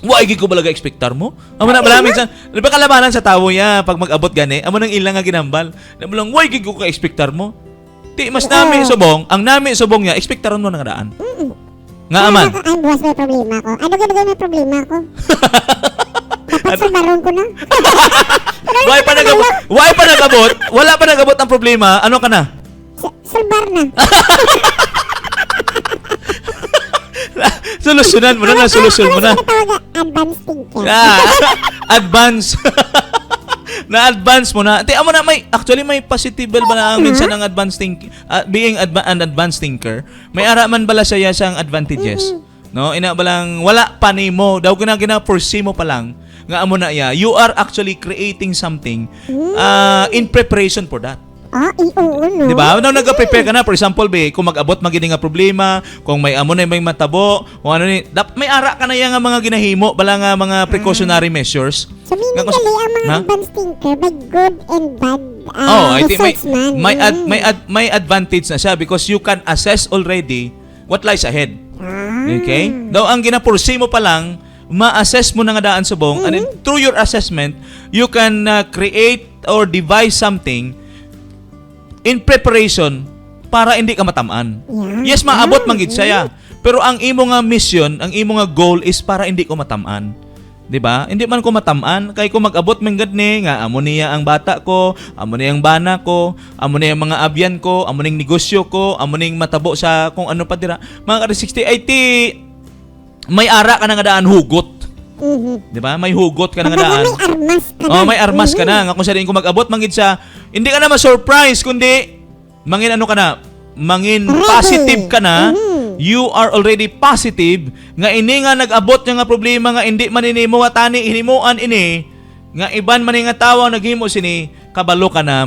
Why gid ko balaga expectar mo? Amo na bala minsan, di ba kalabanan sa tawo ya pag mag-abot gani, amo nang ilang nga ginambal. Nabulang why gid ko ka expectar mo? Ti mas nami subong, ang nami subong niya, expectaron mo nang daan. Nga aman. Ay, buwas may problema ko. Ano gano'n may problema ko? Dapat sumaron ko na. Why pa nagabot? Wala pa nagabot ang problema. Ano ka na? Sulbar na. Solusyonan mo na, solusyon mo na. Advanced thinking. Advance. Na-advance mo na. Amo na actually may positive ba na ang minsan ang advanced thinking, being an advanced thinker. May ara man bala siya sang advantages. No, ina balang wala pa nimo daw gina-foresee mo pa lang nga amo na ya. You are actually creating something in preparation for that. Oo, no? Di ba? Nung nag-prepare ka na, for example, kung mag-abot magiging nga problema, kung may amo na may matabo, kung ano ni, may ara ka na yung mga ginahimo, bala nga mga precautionary measures. So, minadali ang mga advanced thinker by good and bad I think results man. may advantage na siya because you can assess already what lies ahead. Okay? Daw ang gina-foresee mo pa lang, ma-assess mo na nga daan subong, and then, through your assessment, you can create or devise something in preparation para hindi ka matamaan. Yes, maabot man gid siya. Pero ang imo nga mission, ang imo nga goal is para hindi ko matamaan. 'Di ba? Hindi man ko matamaan kay ko mag-abot man gad ni nga amo niya ang bata ko, amo niya ang bana ko, amo niya ang mga abyan ko, amo ning negosyo ko, amo ning matabo sa kung ano pa dira. Mga 60 may ara ka na nga daan hugot. 'Di ba? May hugot ka na nga daan. May armas ka na. May armas ka na. Nga kung sa rin ko mag-abot, mangin sa, hindi ka na ma-surprise, kundi, mangin ano ka na, mangin positive ka na, you are already positive, nga ini nga nag-abot nga problema nga hindi maninimo atani, hinimuan ini, nga iban man nga tawang naghimo sini, kabalo ka na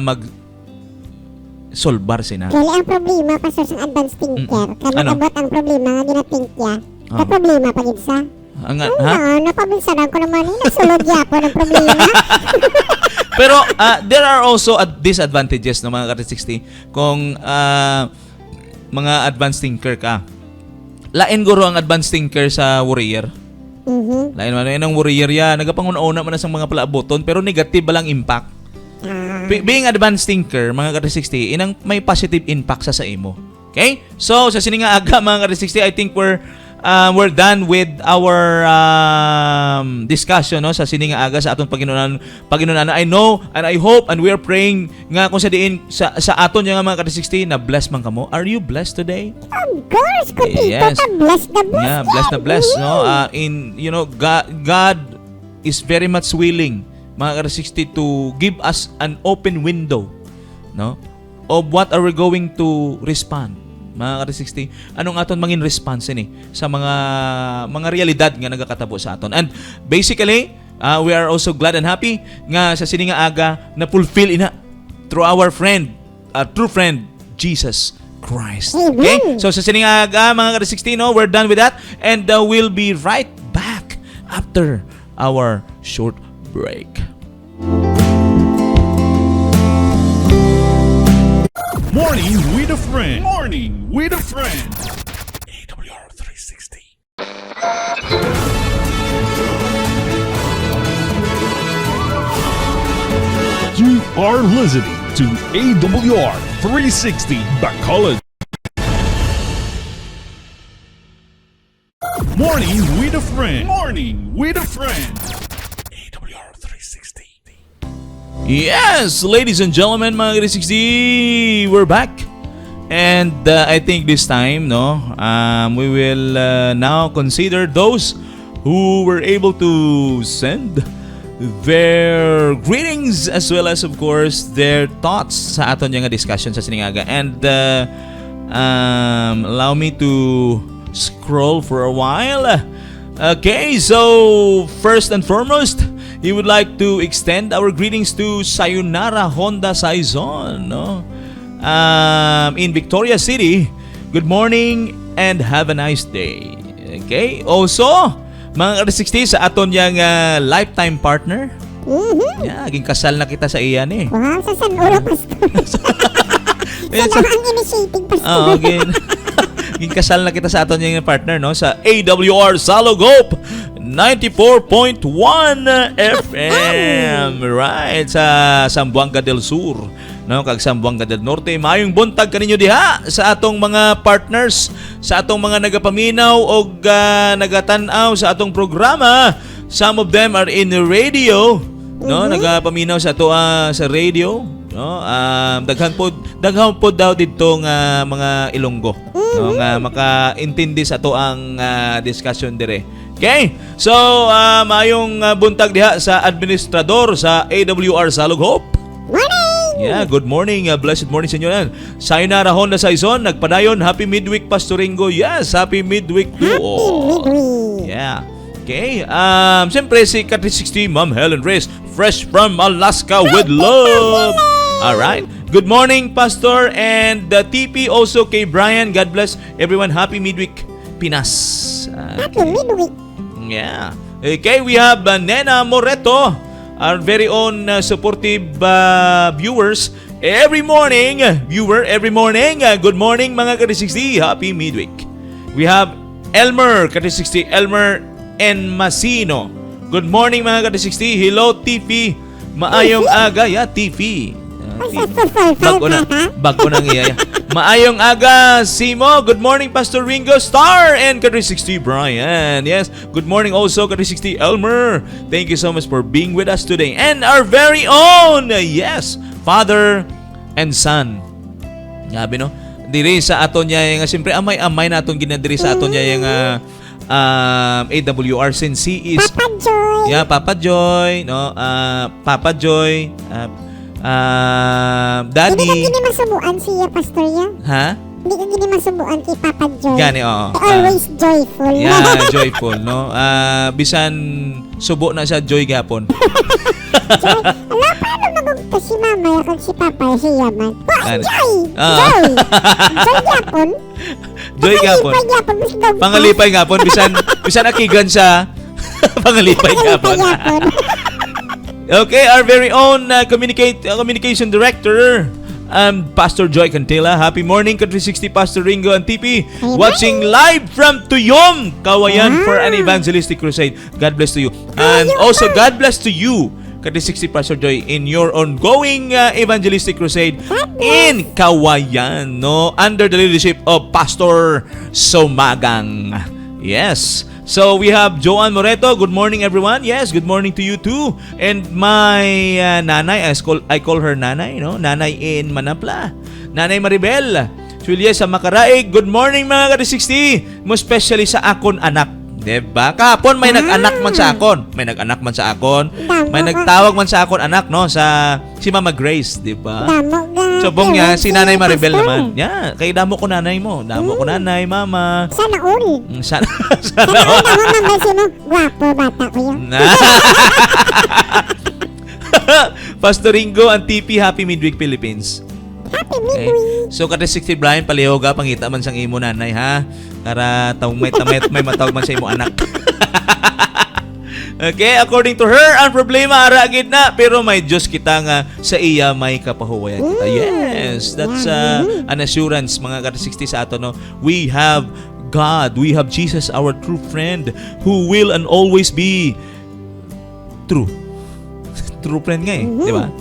solbar sina. Kaya ang problema pa sa advanced thinker, kaya mag-abot ang problema nga ginathink niya, na problema pa gid sa. Napabinsanan ko naman nagsulod yapon ang problema. Pero there are also disadvantages ng mga ka-60 kung mga advanced thinker ka. Lain guro ang advanced thinker sa warrior. Lain man ang warrior ya, nagapanguna-una man sa mga palaaboton pero negative ba lang impact. Being advanced thinker, mga ka-60, inang may positive impact sa imo. Okay? So sa sini nga aga mga ka-60, I think we're done with our discussion no sa sining aga sa aton Panginoon. I know and I hope and we are praying nga kung sa diin sa aton nga mga ka-60 na blessed man kamo. Are you blessed today? Of course, yes. Blessed na blessed. Yeah, blessed na blessed no. God is very much willing mga ka-60 to give us an open window no of what are we going to respond. Mga ka-60, anong aton mangin response ni sa mga realidad nga nagakatabo sa aton. And basically, we are also glad and happy nga sa sini nga aga na fulfill ina through our friend, true friend, Jesus Christ. Amen. Okay? So sa siningaga, mga ka-16, no, we're done with that. And we'll be right back after our short break. Morning with a friend. Morning with a friend. AWR 360. You are listening to AWR 360 Bacolod. Morning with a friend. Morning with a friend. AWR 360. Yes, ladies and gentlemen, mga ka-360, we're back. And I think this time, no, we will now consider those who were able to send their greetings as well as, of course, their thoughts sa aton yung discussion sa siningaga. And allow me to scroll for a while. Okay, so first and foremost, we would like to extend our greetings to Sayonara Honda Saison, no? In Victoria City. Good morning and have a nice day. Okay, also mga ka-360 sa aton yang lifetime partner. Yeah, aging kasal na kita sa iyan eh. Wow, sa San Uro, Pastor. Sa ang initiating, Pastor. Okay. Aging kasal na kita sa aton yung partner, no, sa AWR Salog Hope 94.1 FM, right, sa Zamboanga del Sur, no, kag Zamboanga del Norte. Maayong buntag kaninyo diha sa atong mga partners, sa atong mga nagapaminaw o nagatan-aw sa atong programa. Some of them are in the radio, no, nagapaminaw sa ato sa radio, no. Daghan pod daw dito nga mga Ilonggo, no, nga makaintindi sa ato ang discussion dire. Okay? So, maayong buntag diha sa administrador sa AWR Salog Hope. Morning! Yeah, good morning. Blessed morning sa inyo yan. Sayonara Honda Saison, nagpadayon. Happy midweek, Pastor Ringo. Yes, happy midweek to all. Midweek. Yeah. Okay. Siyempre si Kat360, Ma'am Helen Reyes, fresh from Alaska with love. Alright. Good morning, Pastor, and the TP also kay Brian. God bless everyone. Happy midweek, Pinas. Happy midweek. Yeah. Okay, we have Nena Moreto, our very own supportive viewers. Every morning, every morning. Good morning, mga ka-360. Happy midweek. We have Elmer, ka-360, Elmer and Masino. Good morning, mga ka-360. Hello, TV. Maayong aga. Yeah, TV. Bago nang iya. Maayong aga, Simo. Good morning, Pastor Ringo Star and Kat360 Brian. Yes, good morning also, Kat360 Elmer. Thank you so much for being with us today. And our very own, yes, Father and Son. Gabi, no? Diri sa aton niya yung, siyempre, amay na atong ginadiri sa aton niya yung AWR since he is Papa Joy. Yeah, Papa Joy, no? Papa Joy, Daddy. Hindi ka gini masubuan siya, Pastor ya? Ha? Hindi ka gini masubuan kay Papa Joy. Gani, oo. Always joyful. Yeah, joyful, no? Bisan subo na sa joy gapon. Joy. Ala, paano magugto si Mama kung si Papa siya man? Gani. Joy! Oo. Joy! Joy gapon. Joy gapon. Pangalipay gapon. Mas gawin. Pangalipay gapon, bisan akigan sa pangalipay gapon. Okay, our very own communication director, Pastor Joy Cantila. Happy morning, Kat360, Pastor Ringo and TP. Watching live from Tuyom, Kawayan for an evangelistic crusade. God bless to you. And also, God bless to you, Kat360, Pastor Joy, in your ongoing evangelistic crusade in Kawayan, no? Under the leadership of Pastor Somagang. Yes. So we have Joan Moreto. Good morning, everyone. Yes, good morning to you too. And my nanay, I call her nanay, no? Nanay in Manapla. Nanay Maribel. Julia sa Makaraig. Good morning, mga Kat360. Most especially sa akon anak. Diba? Kahapon may nag-anak man sa akon. May nag-anak man sa akon. May nagtawag man sa akon anak, no? Sa si Mama Grace, diba? Subong niya, si Nanay Maribel naman. Yeah, kay damo ko nanay mo. Damo ko nanay, mama. Sana all. Sana Sana all. Mama, sino? Gwapo, bata ko yan. Pastor Ringo and TP, Happy Midweek Philippines. Happy Okay. midweek. So kada 60 Brian palihoga pangita man sang imo nanay ha. Para tawag may matawag man sa imo anak. Okay, according to her, ang problema ara gid na pero may Diyos kita nga sa iya may kapahuwayan kita. Yes, that's an assurance mga kada 60 sa ato no. We have God, we have Jesus, our true friend who will and always be true. True friend nga di ba?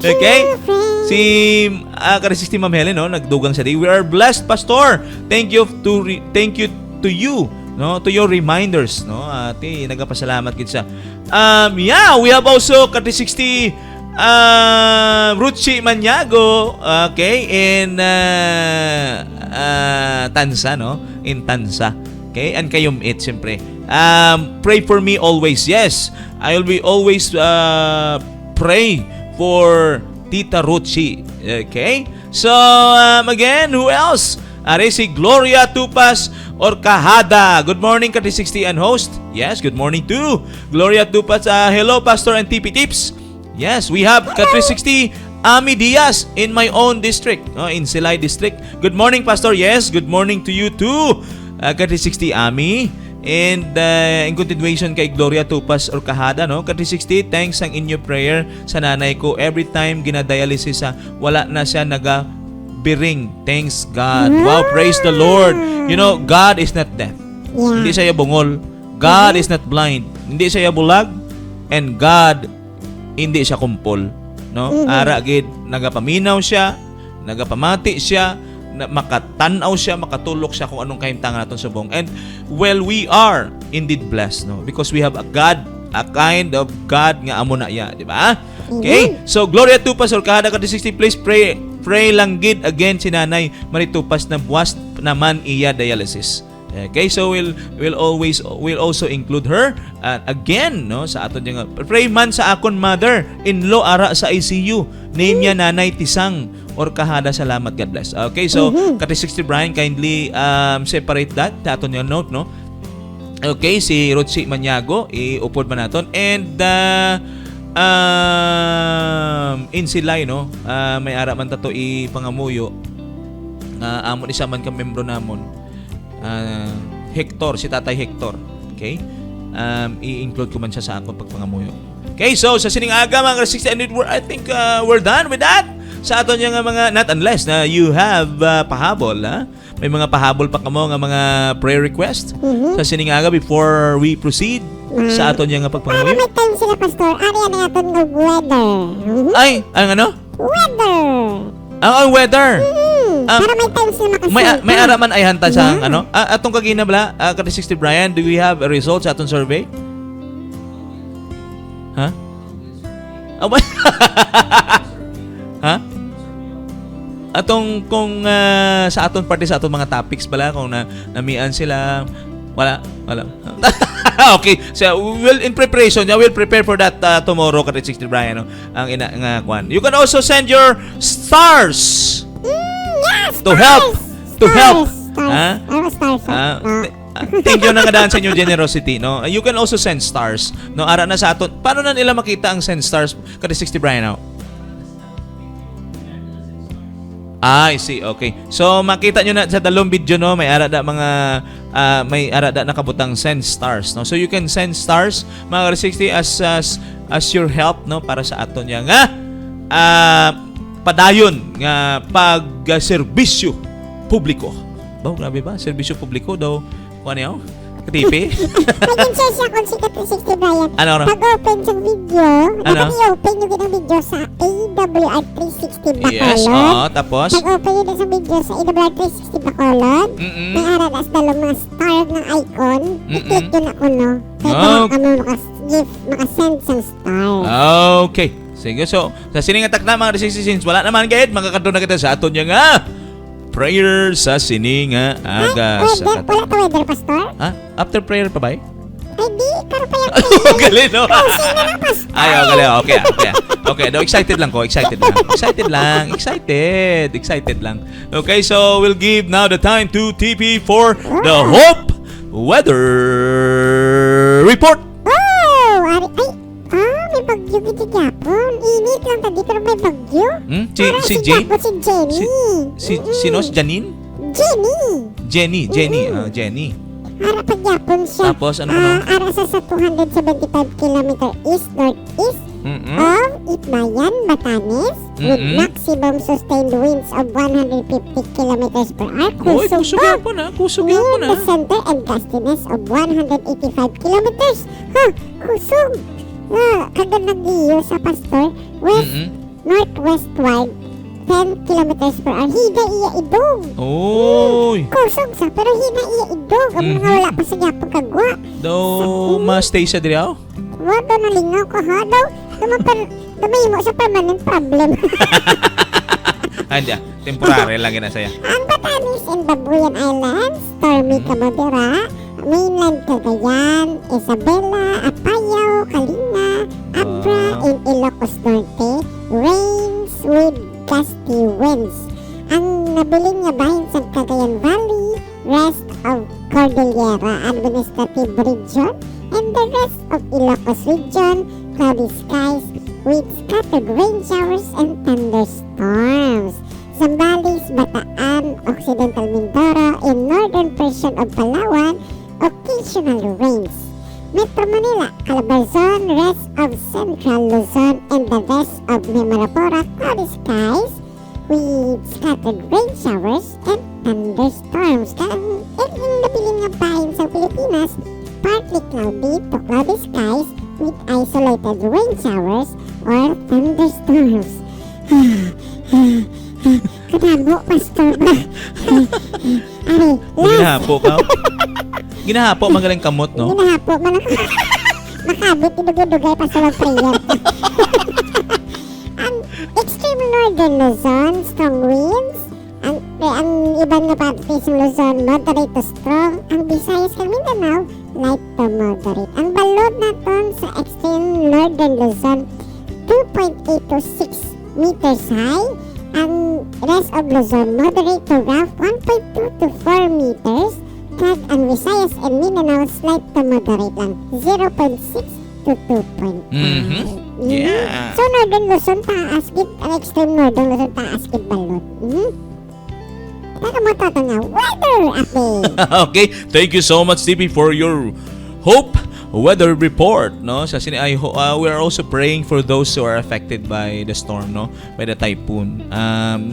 Okay? Si kada 60 Ma'am Helen no, nagdugang sa day. We are blessed, Pastor. Thank you to you. No, to your reminders, no. Ate, nagapasalamat gid sa. Yeah, we have also kada 60 Ruchi Maniago, okay, in Tansa, no? In Tansa. Okay? And kayong it, siyempre. Pray for me always. Yes, I will be always pray for Tita Ruchi. Okay? So, again, who else? Si Gloria Tupas Orcahada. Good morning, Kati 60 and host. Yes, good morning too. Gloria Tupas. Hello, Pastor and TP Tips. Yes, we have Kati 60 Ami Diaz in my own district, in Silay District. Good morning, Pastor. Yes, good morning to you too, Kati 60 Ami. And in continuation kay Gloria Tupas Orcahada, no? Kati 60, thanks ang inyo prayer sa nanay ko. Every time ginadialysis wala na siya biring. Thanks God. Wow, praise the Lord. You know, God is not deaf. Yeah. Hindi siya bungol. God is not blind. Hindi siya bulag. And God, hindi siya kumpol. No? Ara gid, nagapaminaw siya, nagapamati siya, makatanaw siya, makatulok siya kung anong kahimtangan natin sa buong. And well, we are indeed blessed, no? Because we have a God, a kind of God nga amo na iya, di ba? Okay? So, Gloria Tupas Orcahada, Kati 60, please pray lang gid again si Nanay Maritupas na buwas naman iya dialysis. Okay, so we'll also include her again, no, sa aton nga pray man sa akon mother-in-law ara sa ICU. Name niya Nanay Tisang Orcahada. Salamat, God bless. Okay, so Kati 60 Brian, kindly separate that sa aton nga note, no. Okay, si Ruchi Maniago iupod man naton, and in Silay, no, may ara man tato ipangamuyo amon isa man ka membro namon, Hector, si Tatay Hector. Okay, i-include ko man siya sa akong pagpangamuyo. Okay, so sa sining aga mga 60, and I think we're done with that sa aton nga mga, not unless na you have pahabol, ha? May mga pahabol pa kamo nga mga prayer request sa sining aga before we proceed sa aton nga pagpangamuyo. Para may time sila, Pastor. Ari na aton ng weather. Ay, ang ano? Weather. Ang weather. Para may time sila makasunod. May araman ay hanta sa ano? Atong kagina bala, Kati 60 Brian, do we have a result sa atong survey? Ha? Ha? Atong kung sa aton party sa aton mga topics bala kung namian sila, wala. Okay, so in preparation, I will prepare for that tomorrow, Kati 60 Brian, no? Ang nga kwan. You can also send your stars. Yes, To help. Stars. Ha? Stars. Thank you na kadaan sa inyong generosity, no? You can also send stars, no? Ara na sa aton. Paano na nila makita ang send stars, Kati 60 Brian, no? I see. Okay. So makita nyo na sa dalawang video, no, may ara da mga may ara da nakabutang send stars, no. So you can send stars mga 60 as your help, no, para sa aton nga padayon nga pag-serbisyo publiko. Ba, grabe ba? Serbisyo publiko daw. Kuha niyo? Katipi? Pag-share siya kung si Kati 60 Brian. Ano? Pag-open sa video, dapat i-open yung ginang video sa AWR 360 Bacolod. Yes, tapos? Pag-open yun sa video sa AWR 360 Bacolod, may aradas dalawang mga star ng icon. I-click yun ako, no? Kaya kami makasend sa star. Okay. Sige, so sa sining atak na mga 60 wala naman gayet, magkakadto na kita sa aton nga prayer sa sining aga. Wala to weather, Pastor? Ha? After prayer pa ba? Ay, di. Karo pa yung Galing, no? Sino na, Pastor? Ay, galing. Okay. Okay, no, excited lang ko. Excited lang. Okay, so we'll give now the time to TP for the Hope Weather Report. Oh! May bagyo gito Japon. Init lang tadi pero may bagyo. Parang Si Jane? Japon, si Jenny. Sino? Si Janine? Jenny. Jenny. Ara pa Japon siya. Tapos, ano ano? Ara sa 275 km east-northeast of Itbayan, Batanes with maximum sustained winds of 150 km per hour. Uy, kusog yapon ha. Kusog yapon ha. The center and gustiness of 185 kilometers. Kusog. Kada nag-iyo sa pastor, northwestward 10 kilometers per hour. Hida iya idog. Oy. Kusog sa, pero hina iya idog. Ang mga wala pa sa Japon kagwa. Daw, ma-stay siya diri aw? Wado na lingaw ko ha. Daw, dumay mo sa permanent problem. Anja, temporary lang gina saya. Ang Batanes and Babuyan Islands, stormy Camodera, mainland Cagayan, Isabela, Apayao, Kalinga, Abra, and Ilocos Norte, rains with gusty winds. Ang nabiling nga bahin sa Cagayan Valley, rest of Cordillera Administrative Region, and the rest of Ilocos Region, cloudy skies with scattered rain showers and thunderstorms. Zambales, Bataan, Occidental Mindoro, and northern portion of Palawan, occasional rains. Metro Manila, Calabarzon, rest of Central Luzon, and the rest of Mimarapora, cloudy skies with scattered rain showers and thunderstorms. Ang nabiling nga bahin sa Pilipinas, partly cloudy to cloudy skies with isolated rain showers or thunderstorms. Kadamo, Pastor ba? Ari, Ginahapo ka? Ginahapo, magaling kamot, no? Ginahapo, makabit, idugay-dugay pa sa mga prayer. Ang extreme northern Luzon, strong winds. Ang ibang na parte sa Luzon, moderate to strong. Ang Visayas kang Mindanao, light to moderate. Ang balod naton sa extreme northern Luzon, 2.8 to 6 meters high. Ang rest of Luzon, moderate to rough, 1.2 to 4 meters. Kag ang Visayas and Mindanao, slight to moderate lang, 0.6 to 2.5. Yeah. So, northern Luzon, taas gid. Ang extreme northern Luzon, taas gid balod. Pero mo to nga, weather update. Okay, thank you so much, TP, for your hope weather report, no? Sa we are also praying for those who are affected by the storm, no? By the typhoon.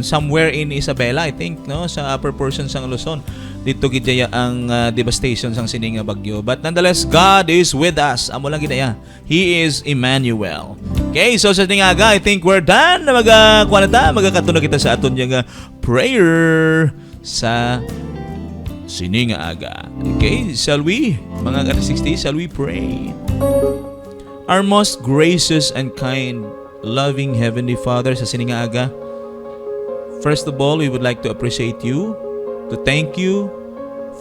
Somewhere in Isabela, I think, no? Sa upper portion sang Luzon. Dito gidaya ang devastation sang sininga bagyo. But nonetheless, God is with us. Amo lang gidaya. He is Emmanuel. Okay, so sa tingaga, I think we're done na magkakatunog kita sa aton yung prayer sa sininga aga. Okay, shall we? Mga ka-60, shall we pray? Our most gracious and kind, loving Heavenly Father sa sininga aga, first of all, we would like to appreciate you, to thank you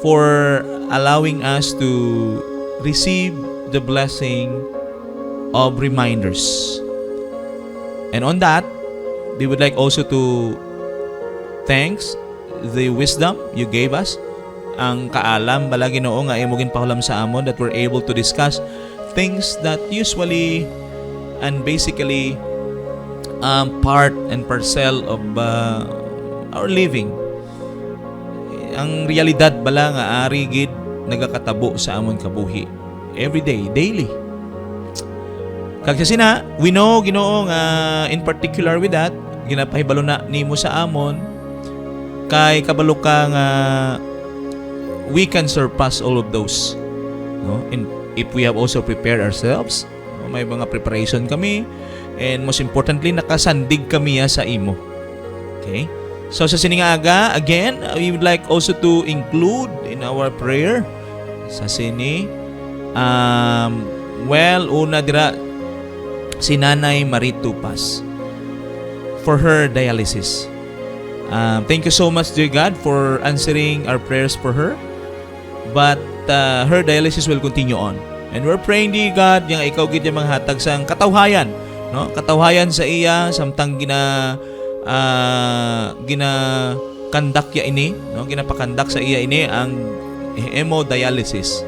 for allowing us to receive the blessing of reminders. And on that, we would like also to thanks the wisdom you gave us, ang kaalam bala Ginoo nga imo ginpahulam sa amon, that we're able to discuss things that usually and basically part and parcel of our living. Ang realidad bala nga ari gid nagakatabo sa amon kabuhi every day, daily. Kag sina, we know Ginoo nga in particular with that, ginapahibalo na nimo sa amon kay kabalo ka nga we can surpass all of those, no? And if we have also prepared ourselves, no? May mga preparation kami, and most importantly nakasandig kami sa imo. Okay? So sa siningaga, again, we would like also to include in our prayer sa sini una dira si Nanay Marito Paz for her dialysis. Thank you so much, dear God, for answering our prayers for her. But her dialysis will continue on. And we're praying, dear God, yang ikaw gid yang manghatag sang katawhayan, no? Katawhayan sa iya samtang gina kandak ya ini, no? Ginapakandak sa iya ini ang hemodialysis,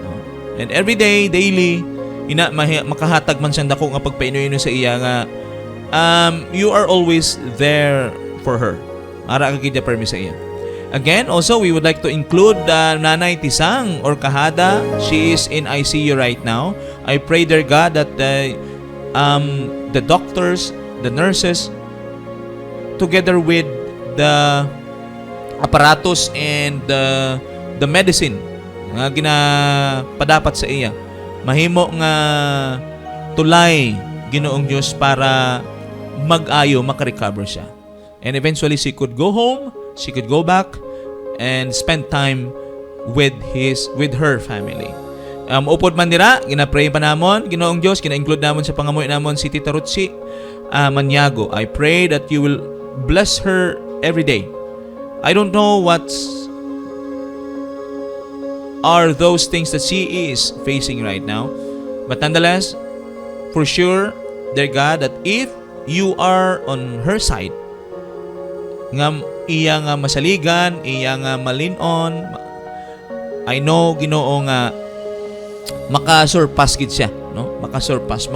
no? And every day, daily, makahatag man siyang dako nga pagpainoy sa iya nga you are always there for her. Ara ka gid permi sa iya. Again, also we would like to include Nanay Tisang or Kahada. She is in ICU right now. I pray, dear God, that the doctors, the nurses, together with the apparatus and the medicine nga ginapadapat sa iya, mahimo nga tulay Ginoong Diyos para mag-ayo, makarecover siya. And eventually she could go home, she could go back and spend time with her family. Upod man dira, gina-pray pa namon Ginoong Diyos, gina-include namon sa pangamuy namon si Tita Rutsi Maniago. I pray that you will bless her every day. I don't know what are those things that she is facing right now, but nonetheless, for sure, dear God, that if you are on her side, nga iya nga masaligan, iya nga malinon, I know Ginoo nga maka-surpass gid siya, no? Maka-surpass,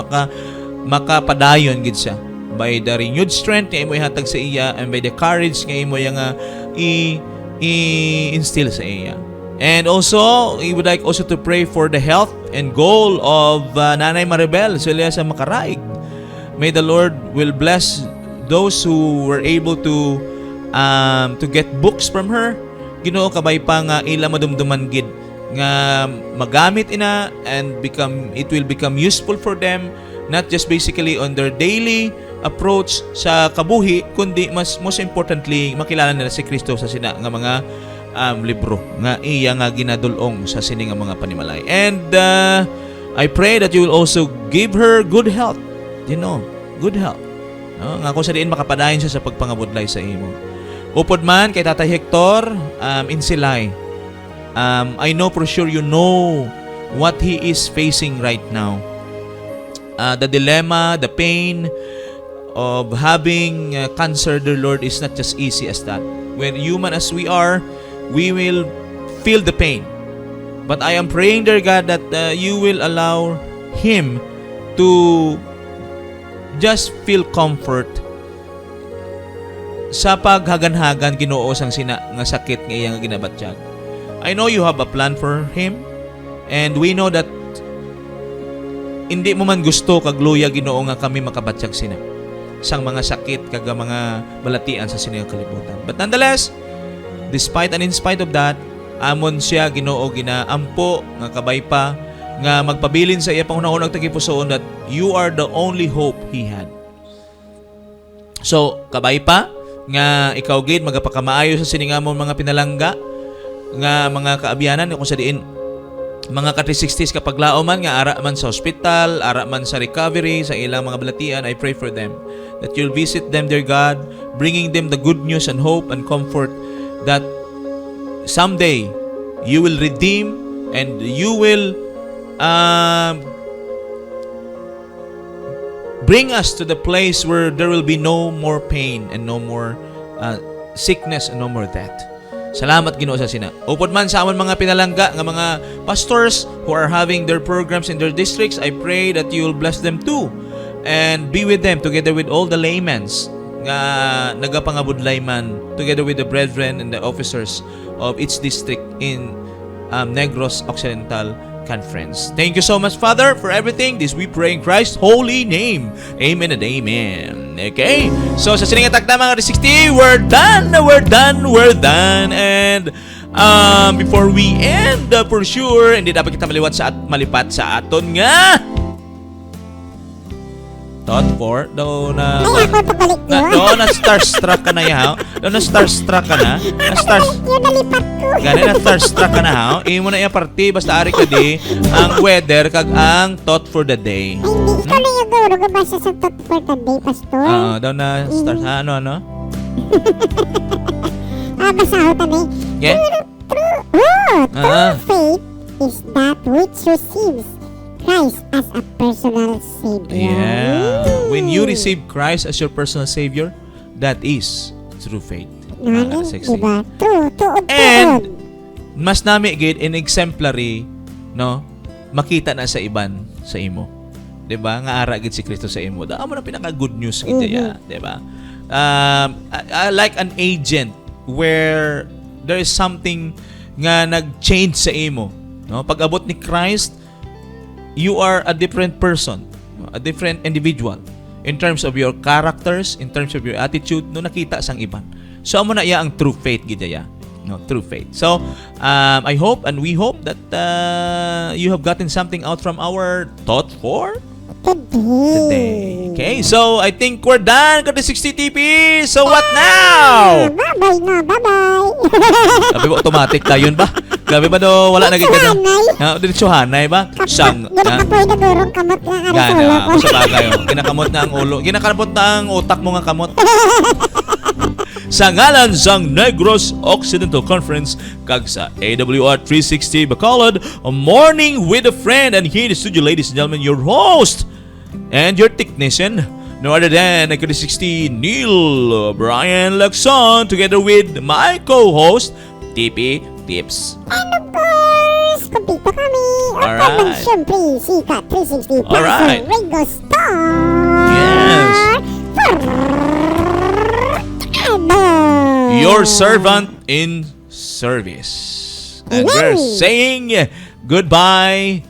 makapadayon gid siya by the renewed strength nga imo ihatag sa iya and by the courage nga imo nga i-instill sa iya. And also, we would like also to pray for the health and goal of Nanay Maribel sila sa Makaraig. May the Lord will bless those who were able to get books from her. Ginoo kabay pa nga ila madumduman gid nga magamit ina and it will become useful for them, not just basically on their daily approach sa kabuhi, kundi most importantly makilala nila si Kristo sa sina nga mga libro nga iya nga ginadulong sa sini nga mga panimalay. And I pray that you will also give her good health, good health, no? Nga kung sa diin makapadayon siya sa pagpangabudlay sa imo. Upod man kay Tatay Hector in Silay, I know for sure you know what he is facing right now. The dilemma, the pain of having cancer, dear Lord, is not just easy as that. When human as we are, we will feel the pain. But I am praying, dear God, that you will allow him to just feel comfort sa paghagan-hagan Ginoo sang sina nga sakit nga iya nga ginabatyag. I know you have a plan for him, and we know that hindi mo man gusto kag luya Ginoo nga kami makabatyag sina sang mga sakit kag mga balatian sa sini nga kalibutan. But nonetheless, despite and in spite of that, amon siya Ginoo ginaampo nga kabay pa nga magpabilin sa iya pangunahon tagipusoon that you are the only hope he had. So kabay pa nga ikaw gid magapakamaayo sa siningamon mga pinalangga nga mga kaabiyanan kung sa diin mga ka-360s kapag lao man nga ara man sa hospital, ara man sa recovery sa ilang mga balatian. I pray for them that you'll visit them, dear God, bringing them the good news and hope and comfort that someday you will redeem and you will bring us to the place where there will be no more pain and no more sickness and no more death. Salamat Ginoo sa sina. Upod man sa amon mga pinalangga nga mga pastors who are having their programs in their districts, I pray that you will bless them too and be with them together with all the laymans nga nagapangabudlay man, together with the brethren and the officers of each district in Negros Occidental Conference. Thank you so much, Father, for everything. This we pray in Christ's holy name. Amen and amen. Okay? So, sa siningatak na mga 360, we're done. And before we end, for sure, hindi dapat kita malipat sa aton nga thought for daw na Ay, ako pabalik yun. na starstruck ka na yaw. Na starstruck ka na. Yun nalipat ko. Gani na starstruck ka na haw. Imo na iya party basta ari ka di ang weather kag ang thought for the day. Ay, hindi. Ikaw na yung guro. Gabasa sa thought for the day, Pastor. Daw na start ano. Basaho ta na eh. Yeah. True faith is that which receives Christ as a personal Savior. Yeah. When you receive Christ as your personal Savior, that is true faith. Nanin, diba? Tuod. And mas nami gid in exemplary, no? Makita na sa iban sa imo. 'Di ba? Nga ara gid si Kristo sa imo. Amo na pinaka good news gid ya, 'di ba? Like an agent where there is something nga nag-change sa imo, no? Pag abot ni Christ, you are a different person, a different individual in terms of your characters, in terms of your attitude, no nakita sang iban. So amo na iya ang true faith gid ya. No, true faith. So, I hope and we hope that you have gotten something out from our thought for today. Okay, so I think we're done with the 60 TP. So what now? Bye-bye na, bye-bye. Sabi ba automatic tayo yun ba? Gabi ba do wala na gid ka na? Diretso hanay ba? Sang Ginakapoy na durong kamot na ang Gana, solo ko. sa bagay. Ginakamot na ang ulo. Ginakamot na ang utak mo nga kamot. Sa ngalan sang Negros Occidental Conference kag sa AWR 360 Bacolod, a morning with a friend, and here in the studio, ladies and gentlemen, your host and your technician, no other than the 360 Neil Brian Lacson, together with my co-host TP Tips. And of course, kumpita kami. At Alright. naman siyempre, Sika 360 Alright. Ringo Starr. Yes. Forever. Your servant in service. And we're saying goodbye.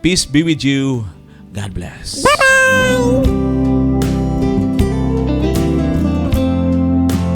Peace be with you. God bless. Bye-bye.